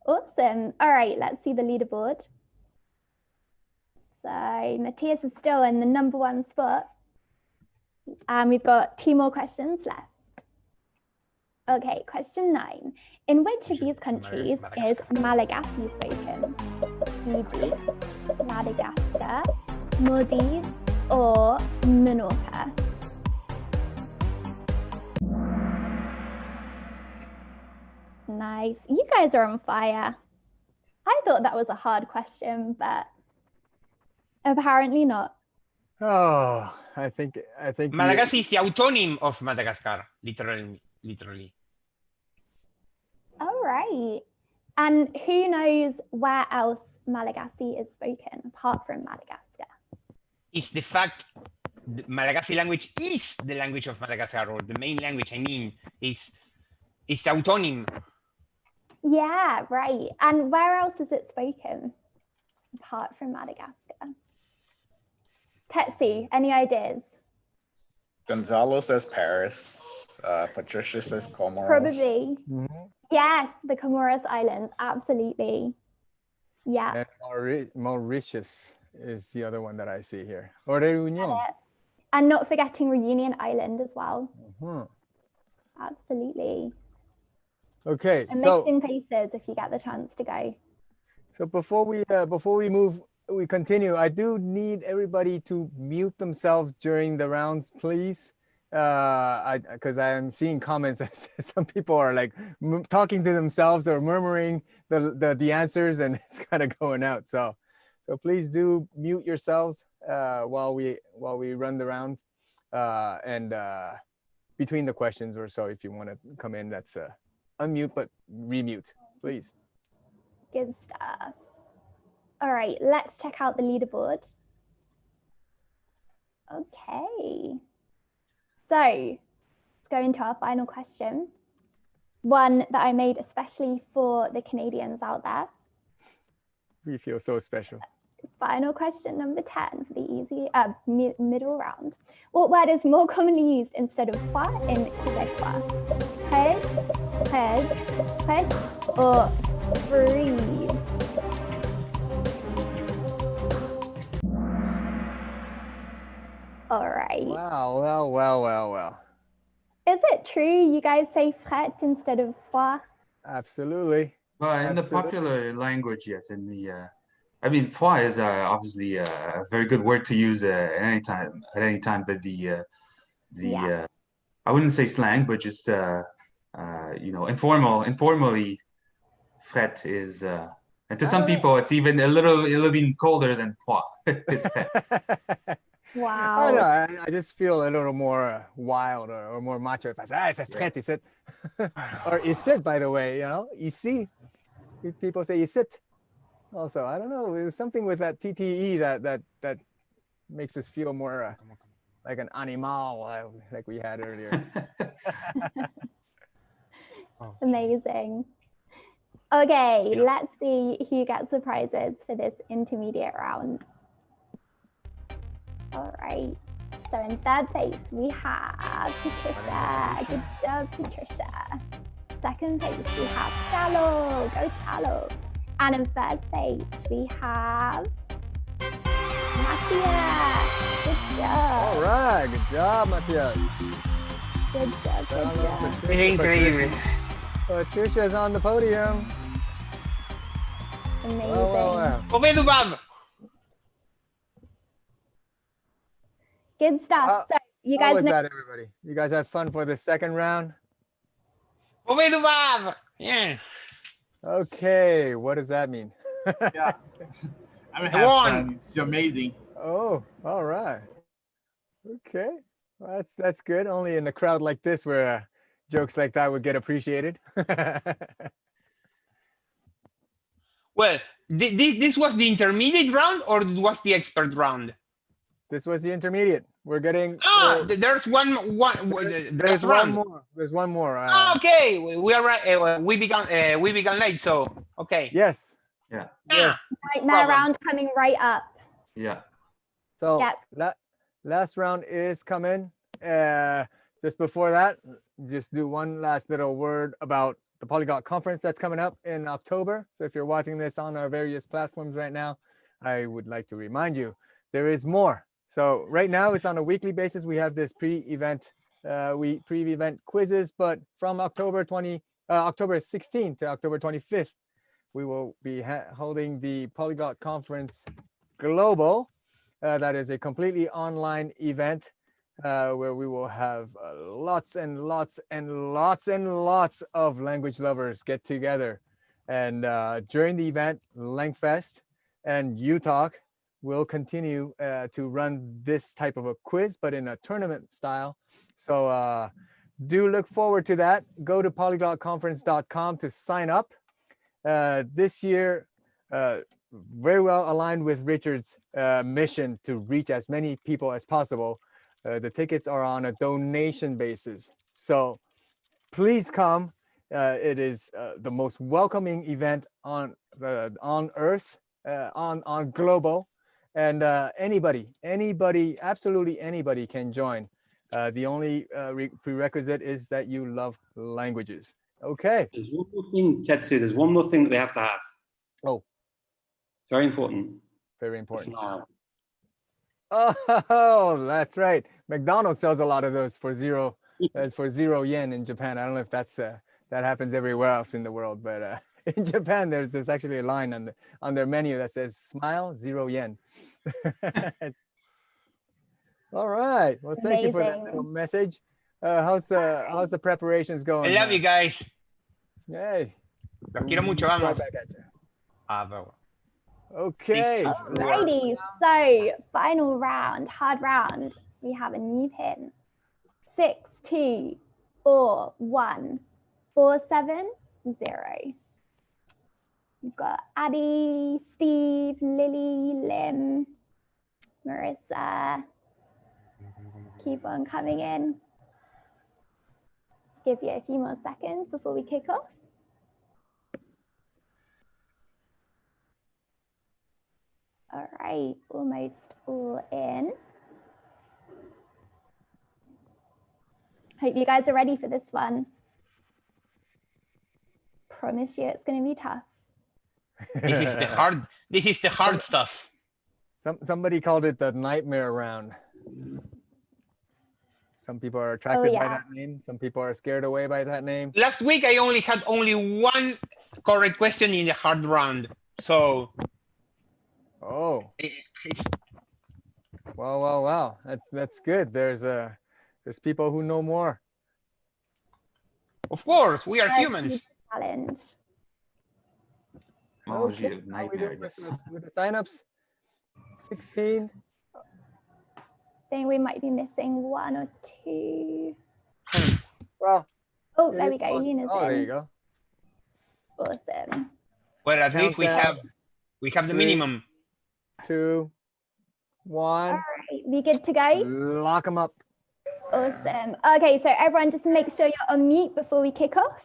Awesome. All right, let's see the leaderboard. So Matthias is still in the number 1 spot. And we've got 2 more questions left. Okay, question 9. In which of these countries is Malagasy spoken? E.g., Madagascar, Maldives, or Minorca? Nice. You guys are on fire. I thought that was a hard question, but apparently not. Oh, I think Malagasy is the autonym of Madagascar, literally. All right. And who knows where else Malagasy is spoken apart from Madagascar? It's the fact the Malagasy language is the language of Madagascar, or the main language, I mean, is autonym. Yeah, right. And where else is it spoken apart from Madagascar? Tetsu, any ideas? Gonzalo says Paris. Patricia says Comoros. Probably. Yes, the Comoros Islands, absolutely. Yeah. And Mauritius is the other one that I see here. Or Reunion. And not forgetting Reunion Island as well. Absolutely. Okay. Amazing places if you get the chance to go. So before we continue, I do need everybody to mute themselves during the rounds, please. Because I am seeing comments that some people are like talking to themselves or murmuring the answers, and it's kind of going out. So please do mute yourselves while we run the round, and between the questions or so, if you want to come in, that's unmute but remute, please. Good stuff. All right, let's check out the leaderboard. Okay. So let's go into our final question. One that I made especially for the Canadians out there. We feel so special. Final question number 10 for the easy middle round. What word is more commonly used instead of qua in Chichewa? Pez, or freeze? All right. Wow. Is it true you guys say fret instead of foi? Absolutely. But in the Absolutely. popular language, yes. In the, I mean, foi is obviously a very good word to use at any time. But Yeah. I wouldn't say slang, but just you know, informally, fret is, and to some people, it's even a little bit colder than foi. It's fret. I Wow. know. I just feel a little more wild or more macho if I say, "Ah, il fait fret, il sit." Or il sit, by the way, you know, ici. People say il sit. Also, I don't know. There's something with that TTE that makes us feel more like an animal, like we had earlier. Amazing. Okay, let's see who gets the prizes for this intermediate round. All right. So in third place, we have Patricia. Good job, Patricia. Second place, we have Chalo. Go Chalo. And in first place, we have Matthias. Good job. All right. Good job, Matthias. Good job. Good job. Increíble. Patricia's on the podium. Amazing. Wow. Obedubab. Good stuff. So you How guys was know that, everybody? You guys had fun for the second round? Obedubab. Yeah. Okay, what does that mean? Yeah. I mean, I have won. fun. It's amazing. Oh, all right. Okay, well, that's good. Only in a crowd like this where jokes like that would get appreciated. Well, this was the intermediate round or it was the expert round? This was the intermediate. We're getting. There's one. There's one more. There's one more. Okay, we are right. We began late, so okay. Yes. Yeah. Yes. nightmare round coming right up. Yeah. So Yep. last round is coming. Just before that, just do one last little word about the Polyglot Conference that's coming up in October. So if you're watching this on our various platforms right now, I would like to remind you there is more. So right now it's on a weekly basis. We have this pre-event quizzes, but from October 16th to October 25th, we will be holding the Polyglot Conference Global. That is a completely online event where we will have lots and lots and lots and lots of language lovers get together. And during the event, LangFest and uTalk will continue to run this type of a quiz, but in a tournament style. So do look forward to that. Go to polyglotconference.com to sign up. This year, very well aligned with Richard's mission to reach as many people as possible. The tickets are on a donation basis. So please come. It is the most welcoming event on Earth, on global. And anybody, absolutely anybody can join. The only prerequisite is that you love languages. Okay. There's one more thing, Tetsu. There's one more thing that they have to have. Oh. Very important. Very important. Smile. Oh, that's right. McDonald's sells a lot of those for zero yen in Japan. I don't know if that's that happens everywhere else in the world, but in Japan there's actually a line on their menu that says "Smile, 0 yen." All right. Well, thank you for that little message. How's the preparations going? I love you guys. Yay. Los quiero mucho, vamos. Okay. Alrighty, so final round, hard round. We have a new pin. 6, 2, 4, 1, 4, 7, 0. We've got Addie, Steve, Lily, Lim, Marissa. Keep on coming in. Give you a few more seconds before we kick off. All right, almost all in. Hope you guys are ready for this one. Promise you it's going to be tough. This is the hard stuff. Somebody called it the nightmare round. Some people are attracted by yeah. that name. Some people are scared away by that name. Last week I only had one correct question in the hard round. So Oh. Wow. That's good. There's people who know more. of course, we are Huge humans. challenge. Technology Okay, of how we nightmare. doing Yes. with the signups? 16. I think we might be missing one or two. Well. Oh, there we go. Luna's Oh, in. there you go. Awesome. Well, at least we have the 3, minimum. 2, 1. All right, we good to go? Lock them up. Awesome. Okay, so everyone just make sure you're on mute before we kick off.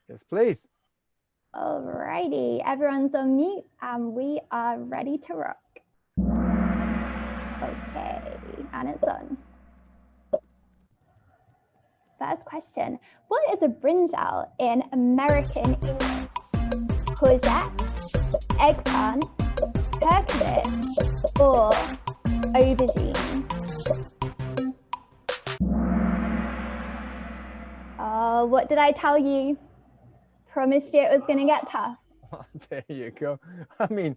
Yes, please. All righty, everyone's on mute and we are ready to rock. Okay, and it's on. First question, what is a brinjal in American English? Courgette, eggplant, percovit, or aubergine? Oh, what did I tell you? Promised you it was going to get tough. There you go. I mean,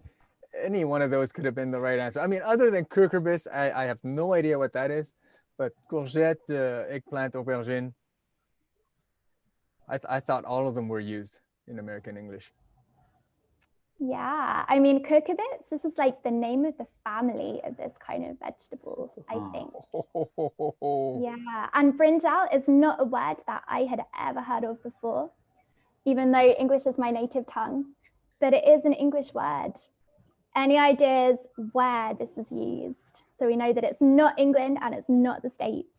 any one of those could have been the right answer. I mean, other than cucurbits, I have no idea what that is. But courgette, eggplant, aubergine, I thought all of them were used in American English. Yeah, I mean, cucurbits, this is like the name of the family of this kind of vegetable, I think. Yeah, and brinjal is not a word that I had ever heard of before, even though English is my native tongue, but it is an English word. Any ideas where this is used? So we know that it's not England and it's not the States.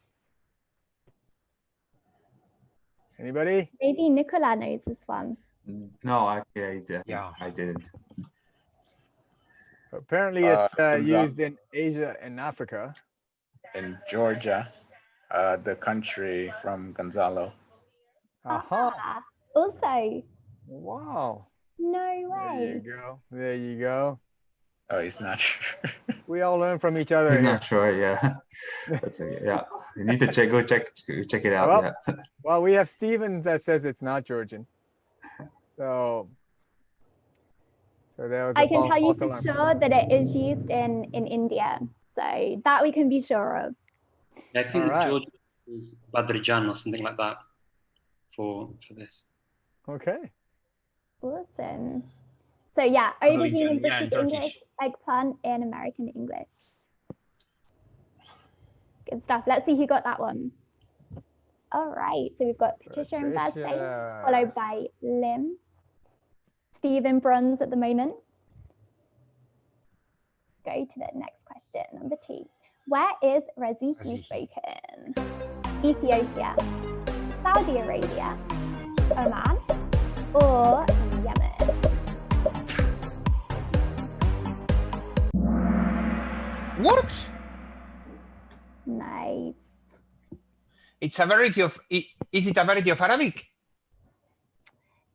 Anybody? Maybe Nicola knows this one. No, I didn't. Apparently, it's used in Asia and Africa. In Georgia, the country from Gonzalo. Aha. Also. Wow. No way. There you go. There you go. Oh, he's not sure. We all learn from each other. He's here. not sure. Yeah. That's yeah. You need to check it out. Well, Yeah. Well, we have Steven that says it's not Georgian. So there was I can tell you for sure that it is used in India. So that we can be sure of. Yeah, I think Georgia is Badrijan or something like that for this. Okay. Awesome. So yeah, aubergine in British English, eggplant in American English. Good stuff. Let's see who got that one. All right, so we've got Patricia in first place, followed by Lim. Steve in bronze at the moment. Go to the next question, number 2. Where is Rāziņi spoken? Ethiopia, Saudi Arabia, Oman, or Yemen? What? Nice. It's a variety of. Is it a variety of Arabic?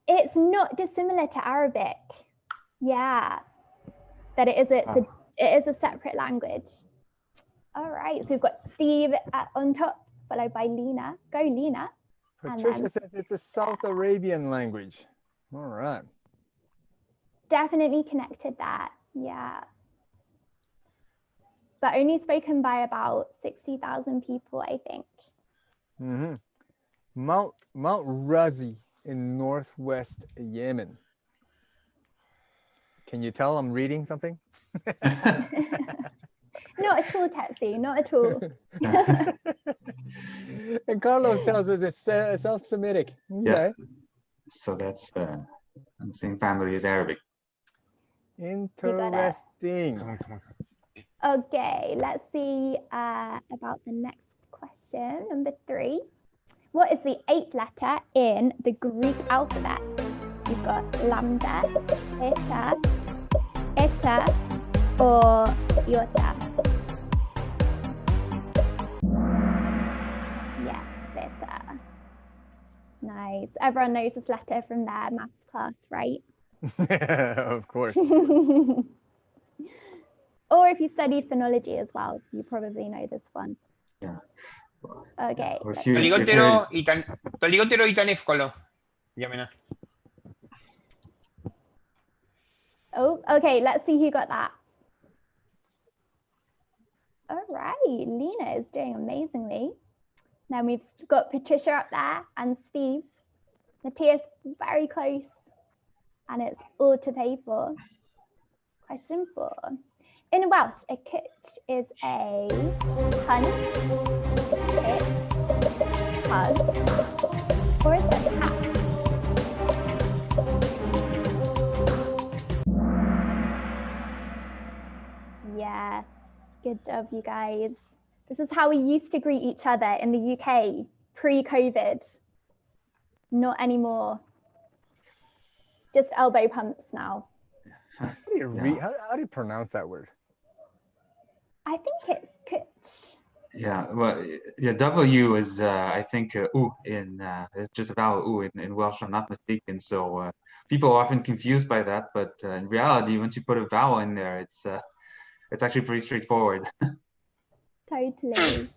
It's not dissimilar to Arabic. Yeah, but it is a separate language. All right, so we've got Steve on top, followed by Lena. Go, Lena. Patricia says it's a South Arabian language. All right. Definitely connected that. Yeah. But only spoken by about 60,000 people, I think. Mm-hmm. Mount Rāziņi in northwest Yemen. Can you tell I'm reading something? Not at all, Tetsu, not at all. And Carlos tells us it's South Semitic. Okay. Yeah. So that's the same family as Arabic. Interesting. Okay, let's see about the next question, number 3. What is the 8th letter in the Greek alphabet? You've got lambda, theta, eta, or iota. Yeah, theta. Nice. Everyone knows this letter from their maths class, right? Of course. Or if you studied phonology as well, you probably know this one. Yeah. Okay. Or let's few see. Το λιγότερο ήταν εύκολο για μένα. Oh, okay. Let's see who got that. All right. Lena is doing amazingly. Now we've got Patricia up there and Steve. Matthias very close. And it's all to pay for. Question 4. In Welsh, a quench is a hunt, hit, hug, or is it a hat? Yes, good job, you guys. This is how we used to greet each other in the UK pre-COVID. Not anymore. Just elbow pumps now. How do you pronounce that word? I think it's quench. Yeah, well, yeah, W is, I think, U in, it's just a vowel U in Welsh, I'm not mistaken. So people are often confused by that, but in reality, once you put a vowel in there, it's actually pretty straightforward. Totally.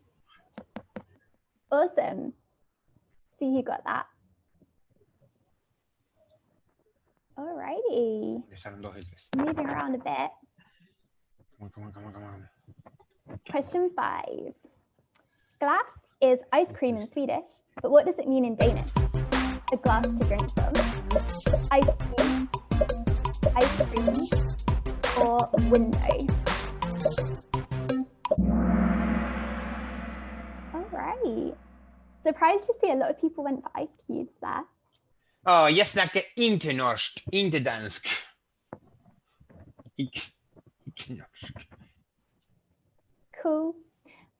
Awesome. See who got that. Alrighty. Moving around a bit. Come on. Question 5. Glass is ice cream in Swedish, but what does it mean in Danish? A glass to drink from. Ice cream, or window. All right. Surprised to see a lot of people went for ice cubes there. Jag snackar inte norsk, inte dansk. Ikke norsk. Cool.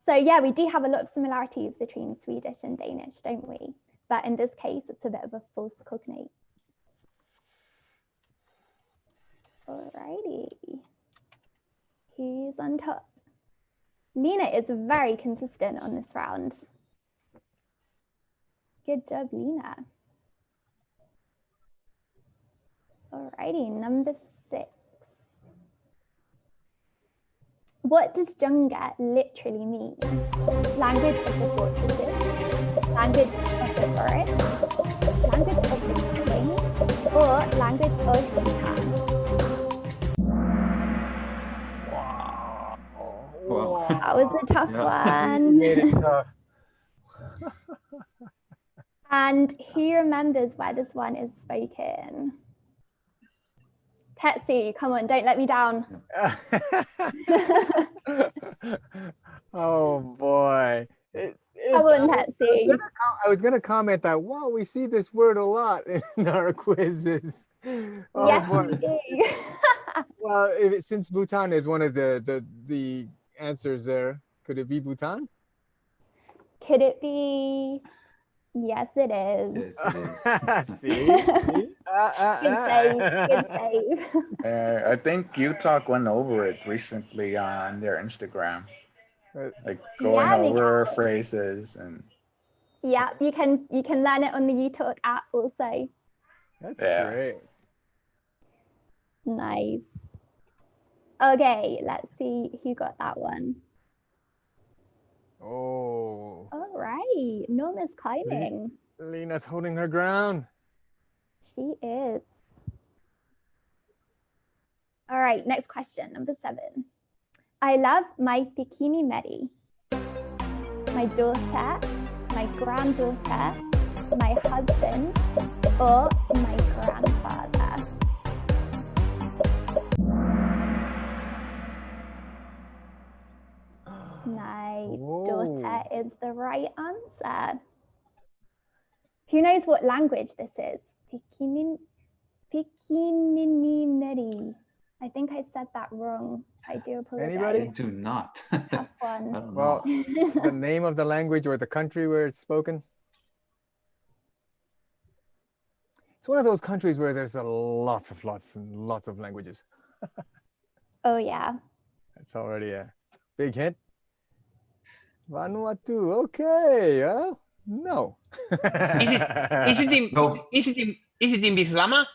So yeah, we do have a lot of similarities between Swedish and Danish, don't we? But in this case, it's a bit of a false cognate. Alrighty. Who's on top? Lena is very consistent on this round. Good job, Lena. Alrighty, number 6. What does Junga literally mean? Language of the fortresses, language of the forest, language of the king, or language of Bhutan? Wow. That was a tough one. You made it tough. And who remembers where this one is spoken? Tetsu, come on, don't let me down. Oh boy. Come on, Tetsu. I was gonna comment that, wow, we see this word a lot in our quizzes. Oh, Yes, boy. we do. Well, since Bhutan is one of the answers there, could it be Bhutan? Could it be? Yes, it is. Yes, it is. See? Good save. Good save. I think uTalk went over it recently on their Instagram, like going over phrases and. Yeah, you can learn it on the uTalk app also. That's great. Nice. Okay, let's see who got that one. Oh. All right, Norma's climbing. Lena's holding her ground. She is. All right, next question, number 7. I love my bikini Mary. My daughter, my granddaughter, my husband, or my grandfather. Nice. Daughter is the right answer. Who knows what language this is? Pikininimeri. I think I said that wrong. I do apologize. Anybody? I do not. Tough one. I don't Well, know. the name of the language or the country where it's spoken? It's one of those countries where there's lots and lots of languages. Oh, yeah. That's already a big hint. Vanuatu, okay. No. Is it in Bislama?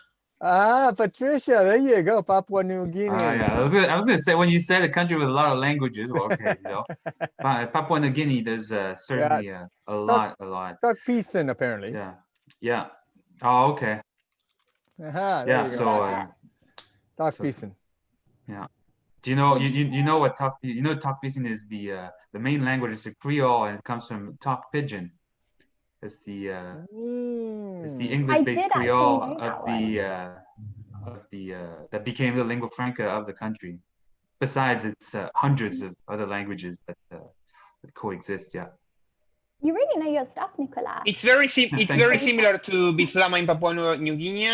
Ah, Patricia, there you go, Papua New Guinea. Yeah, I was gonna say, when you said a country with a lot of languages, well, okay, you know, Papua New Guinea, there's certainly a lot. Talk Peacein, apparently. Yeah, yeah. Oh, okay. Aha, there Yeah, you go. so Talk Peacein. yeah. Do you know you know what Talk Pisin is? The main language is the Creole, and it comes from Talk Pidgin. It's the English-based Creole of the that became the lingua franca of the country. Besides, it's hundreds of other languages that coexist. Yeah. You really know your stuff, Nicola. It's very similar to Bislama in Papua New Guinea.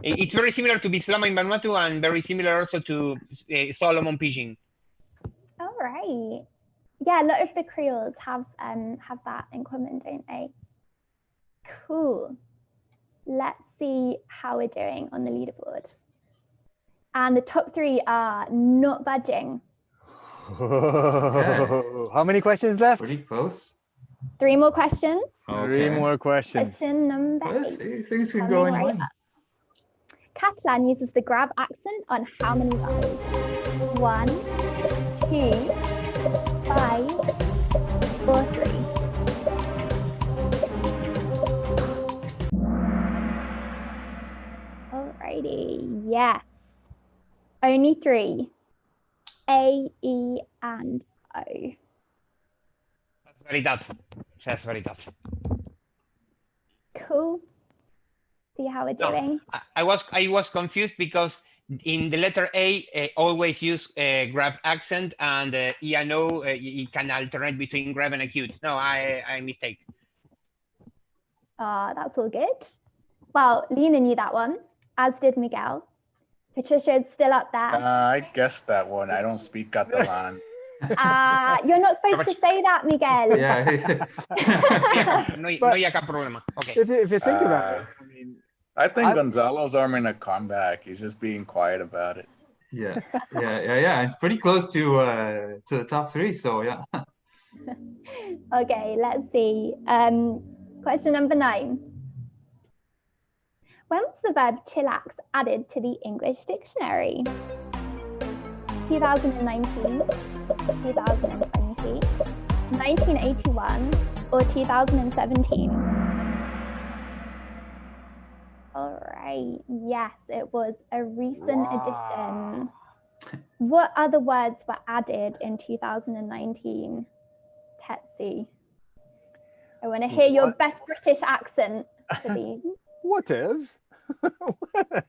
It's very similar to Bislama in Vanuatu, and very similar also to Solomon Pidgin. All right. Yeah, a lot of the Creoles have that in common, don't they? Cool. Let's see how we're doing on the leaderboard. And the top 3 are not budging. How many questions left? Pretty close. 3 more questions. Okay. 3 more questions. Question number 8. Things can go in right up. Catalan uses the grab accent on how many vowels? 1, 2, 5, or 3? Alrighty, yes. Only 3. A, E, and O. That's veritat. Cool. See how we're doing? I was confused because in the letter A, always use grab accent, and E and O, it can alternate between grab and acute. No, I mistake. That's all good. Well, Lena knew that one, as did Miguel. Patricia's still up there. I guessed that one. I don't speak Catalan. You're not supposed to say that, Miguel. Yeah. No hay acá problema. Okay. If you think about it, I mean, I think Gonzalo's arming a comeback. He's just being quiet about it. Yeah. It's pretty close to the top 3. So yeah. Okay, let's see. Question number 9. When was the verb chillax added to the English dictionary? 2019, 2020, 1981, or 2017? All right, yes, it was a recent addition. What other words were added in 2019? Tetsu. I want to hear your best British accent for these. What if?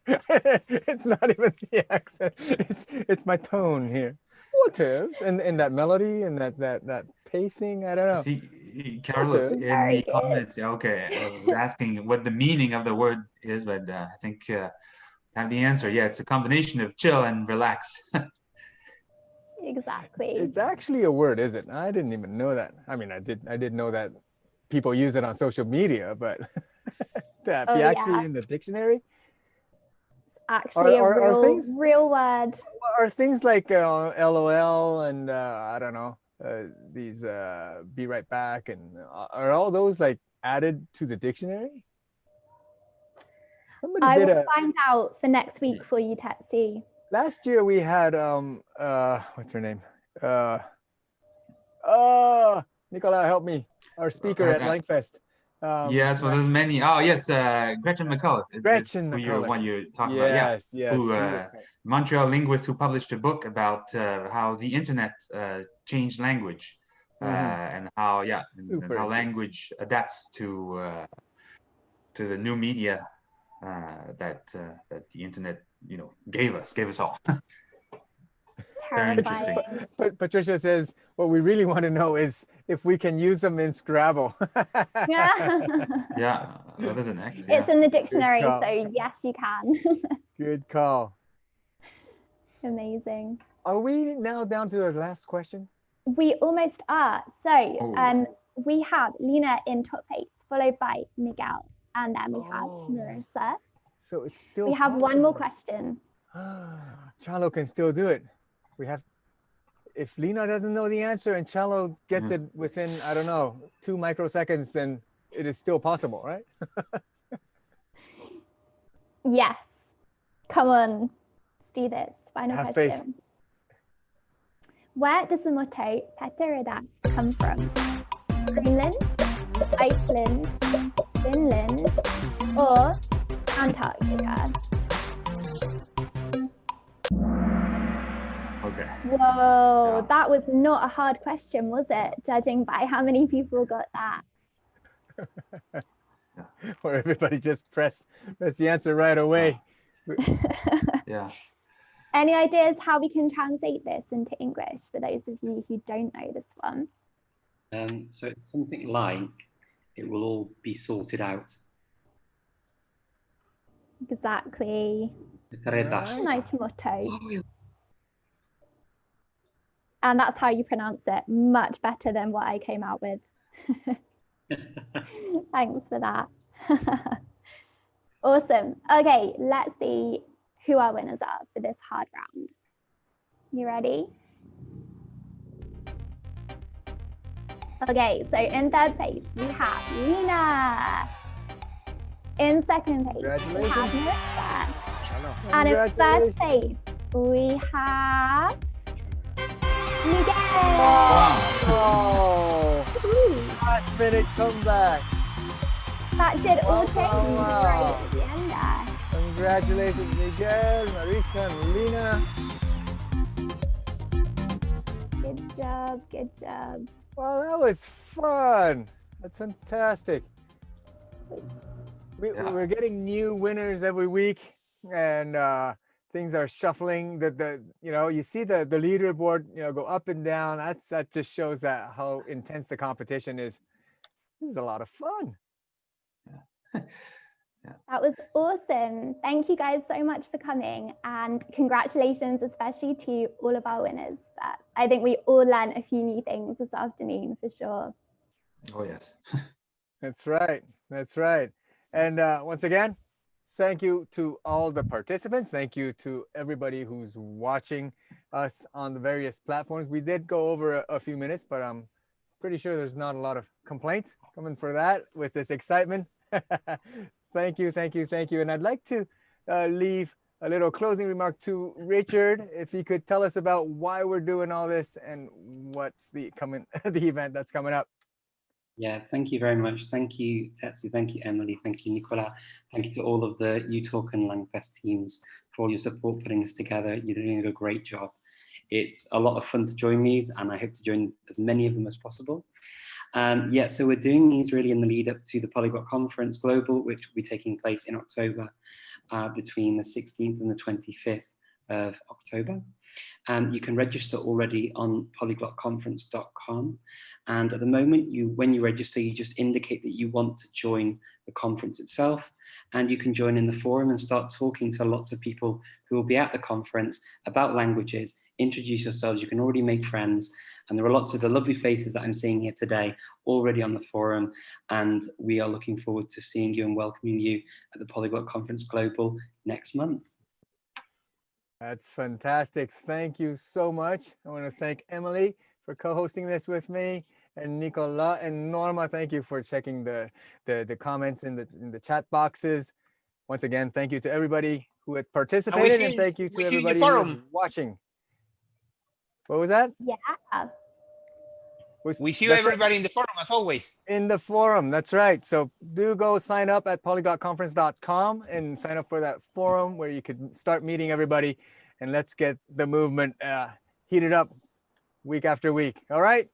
It's not even the accent. It's my tone here. What if? And that melody and that pacing. I don't know. See, Carlos in the comments. Okay, I was asking what the meaning of the word is, but I think I have the answer. Yeah, it's a combination of chill and relax. Exactly. It's actually a word, is it? I didn't even know that. I mean, I did know that people use it on social media, but that be actually in the dictionary. Actually, a real word. Are things like LOL and I don't know, these be right back, and are all those like added to the dictionary? I will find out for next week for you, Tetsu. Last year we had what's her name? Nicola, help me. Our speaker at LangFest. Yes, well, there's many. Oh, yes, Gretchen McCullough. Gretchen McCullough. What you're talking about? Yeah. Who, Montreal linguist who published a book about how the internet changed language, and how and how language adapts to the new media that the internet gave us all. Very interesting. But Patricia says what we really want to know is if we can use them in Scrabble. Yeah, that is an act. It's in the dictionary, so yes, you can. Good call. Amazing. Are we now down to our last question? We almost are. So we have Lena in top 8, followed by Miguel, and then we have Marissa. So it's still. We have one more question. Chalo can still do it. We have, if Lena doesn't know the answer and Chalo gets it within, I don't know, 2 microseconds, then it is still possible, right? Yes. Come on. Let's do this. Final Have question. faith. Where does the motto Petterida come from? Greenland, Iceland, Finland, or Antarctica? Okay. Whoa, Yeah. that was not a hard question, was it? Judging by how many people got that. Or everybody just press the answer right away. Yeah. Any ideas how we can translate this into English for those of you who don't know this one? So it's something like, it will all be sorted out. Exactly. Petterida. Nice motto. And that's how you pronounce it. Much better than what I came out with. Thanks for that. Awesome. Okay, let's see who our winners are for this hard round. You ready? Okay, so in third place, we have Lina. In second place, we have Marissa. And in first place, we have Miguel. Oh, last minute comeback. That did all change wow. right at the end there. Congratulations, Miguel, Marissa, and Lina. Good job, good job. Well, that was fun. That's fantastic. We're getting new winners every week, and things are shuffling. You see the leaderboard go up and down. That just shows that how intense the competition is. This is a lot of fun. That was awesome. Thank you guys so much for coming, and congratulations especially to all of our winners. I think we all learned a few new things this afternoon for sure. Oh, yes. That's right. That's right. And once again, thank you to all the participants. Thank you to everybody who's watching us on the various platforms. We did go over a few minutes, but I'm pretty sure there's not a lot of complaints coming for that with this excitement. Thank you, thank you, thank you. And I'd like to leave a little closing remark to Richard, if he could tell us about why we're doing all this and what's the event that's coming up. Yeah, thank you very much. Thank you, Tetsu. Thank you, Emily. Thank you, Nicola. Thank you to all of the uTalk and LangFest teams for all your support putting this together. You're doing a great job. It's a lot of fun to join these, and I hope to join as many of them as possible. Yeah, so we're doing these really in the lead up to the Polyglot Conference Global, which will be taking place in October, between the 16th and the 25th of October. You can register already on polyglotconference.com. And at the moment, when you register, you just indicate that you want to join the conference itself. And you can join in the forum and start talking to lots of people who will be at the conference about languages. Introduce yourselves. You can already make friends. And there are lots of the lovely faces that I'm seeing here today already on the forum. And we are looking forward to seeing you and welcoming you at the Polyglot Conference Global next month. That's fantastic. Thank you so much. I want to thank Emily for co-hosting this with me, and Nicola and Norma. Thank you for checking the comments in the chat boxes. Once again, thank you to everybody who had participated, and thank you to everybody who was watching. What was that? Yeah. We see everybody in the forum as always. In the forum, that's right. So do go sign up at polyglotconference.com and sign up for that forum where you could start meeting everybody, and let's get the movement heated up week after week. All right?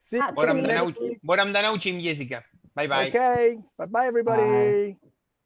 See you next week. Jessica. Bye-bye. Okay. Bye-bye, everybody. Bye.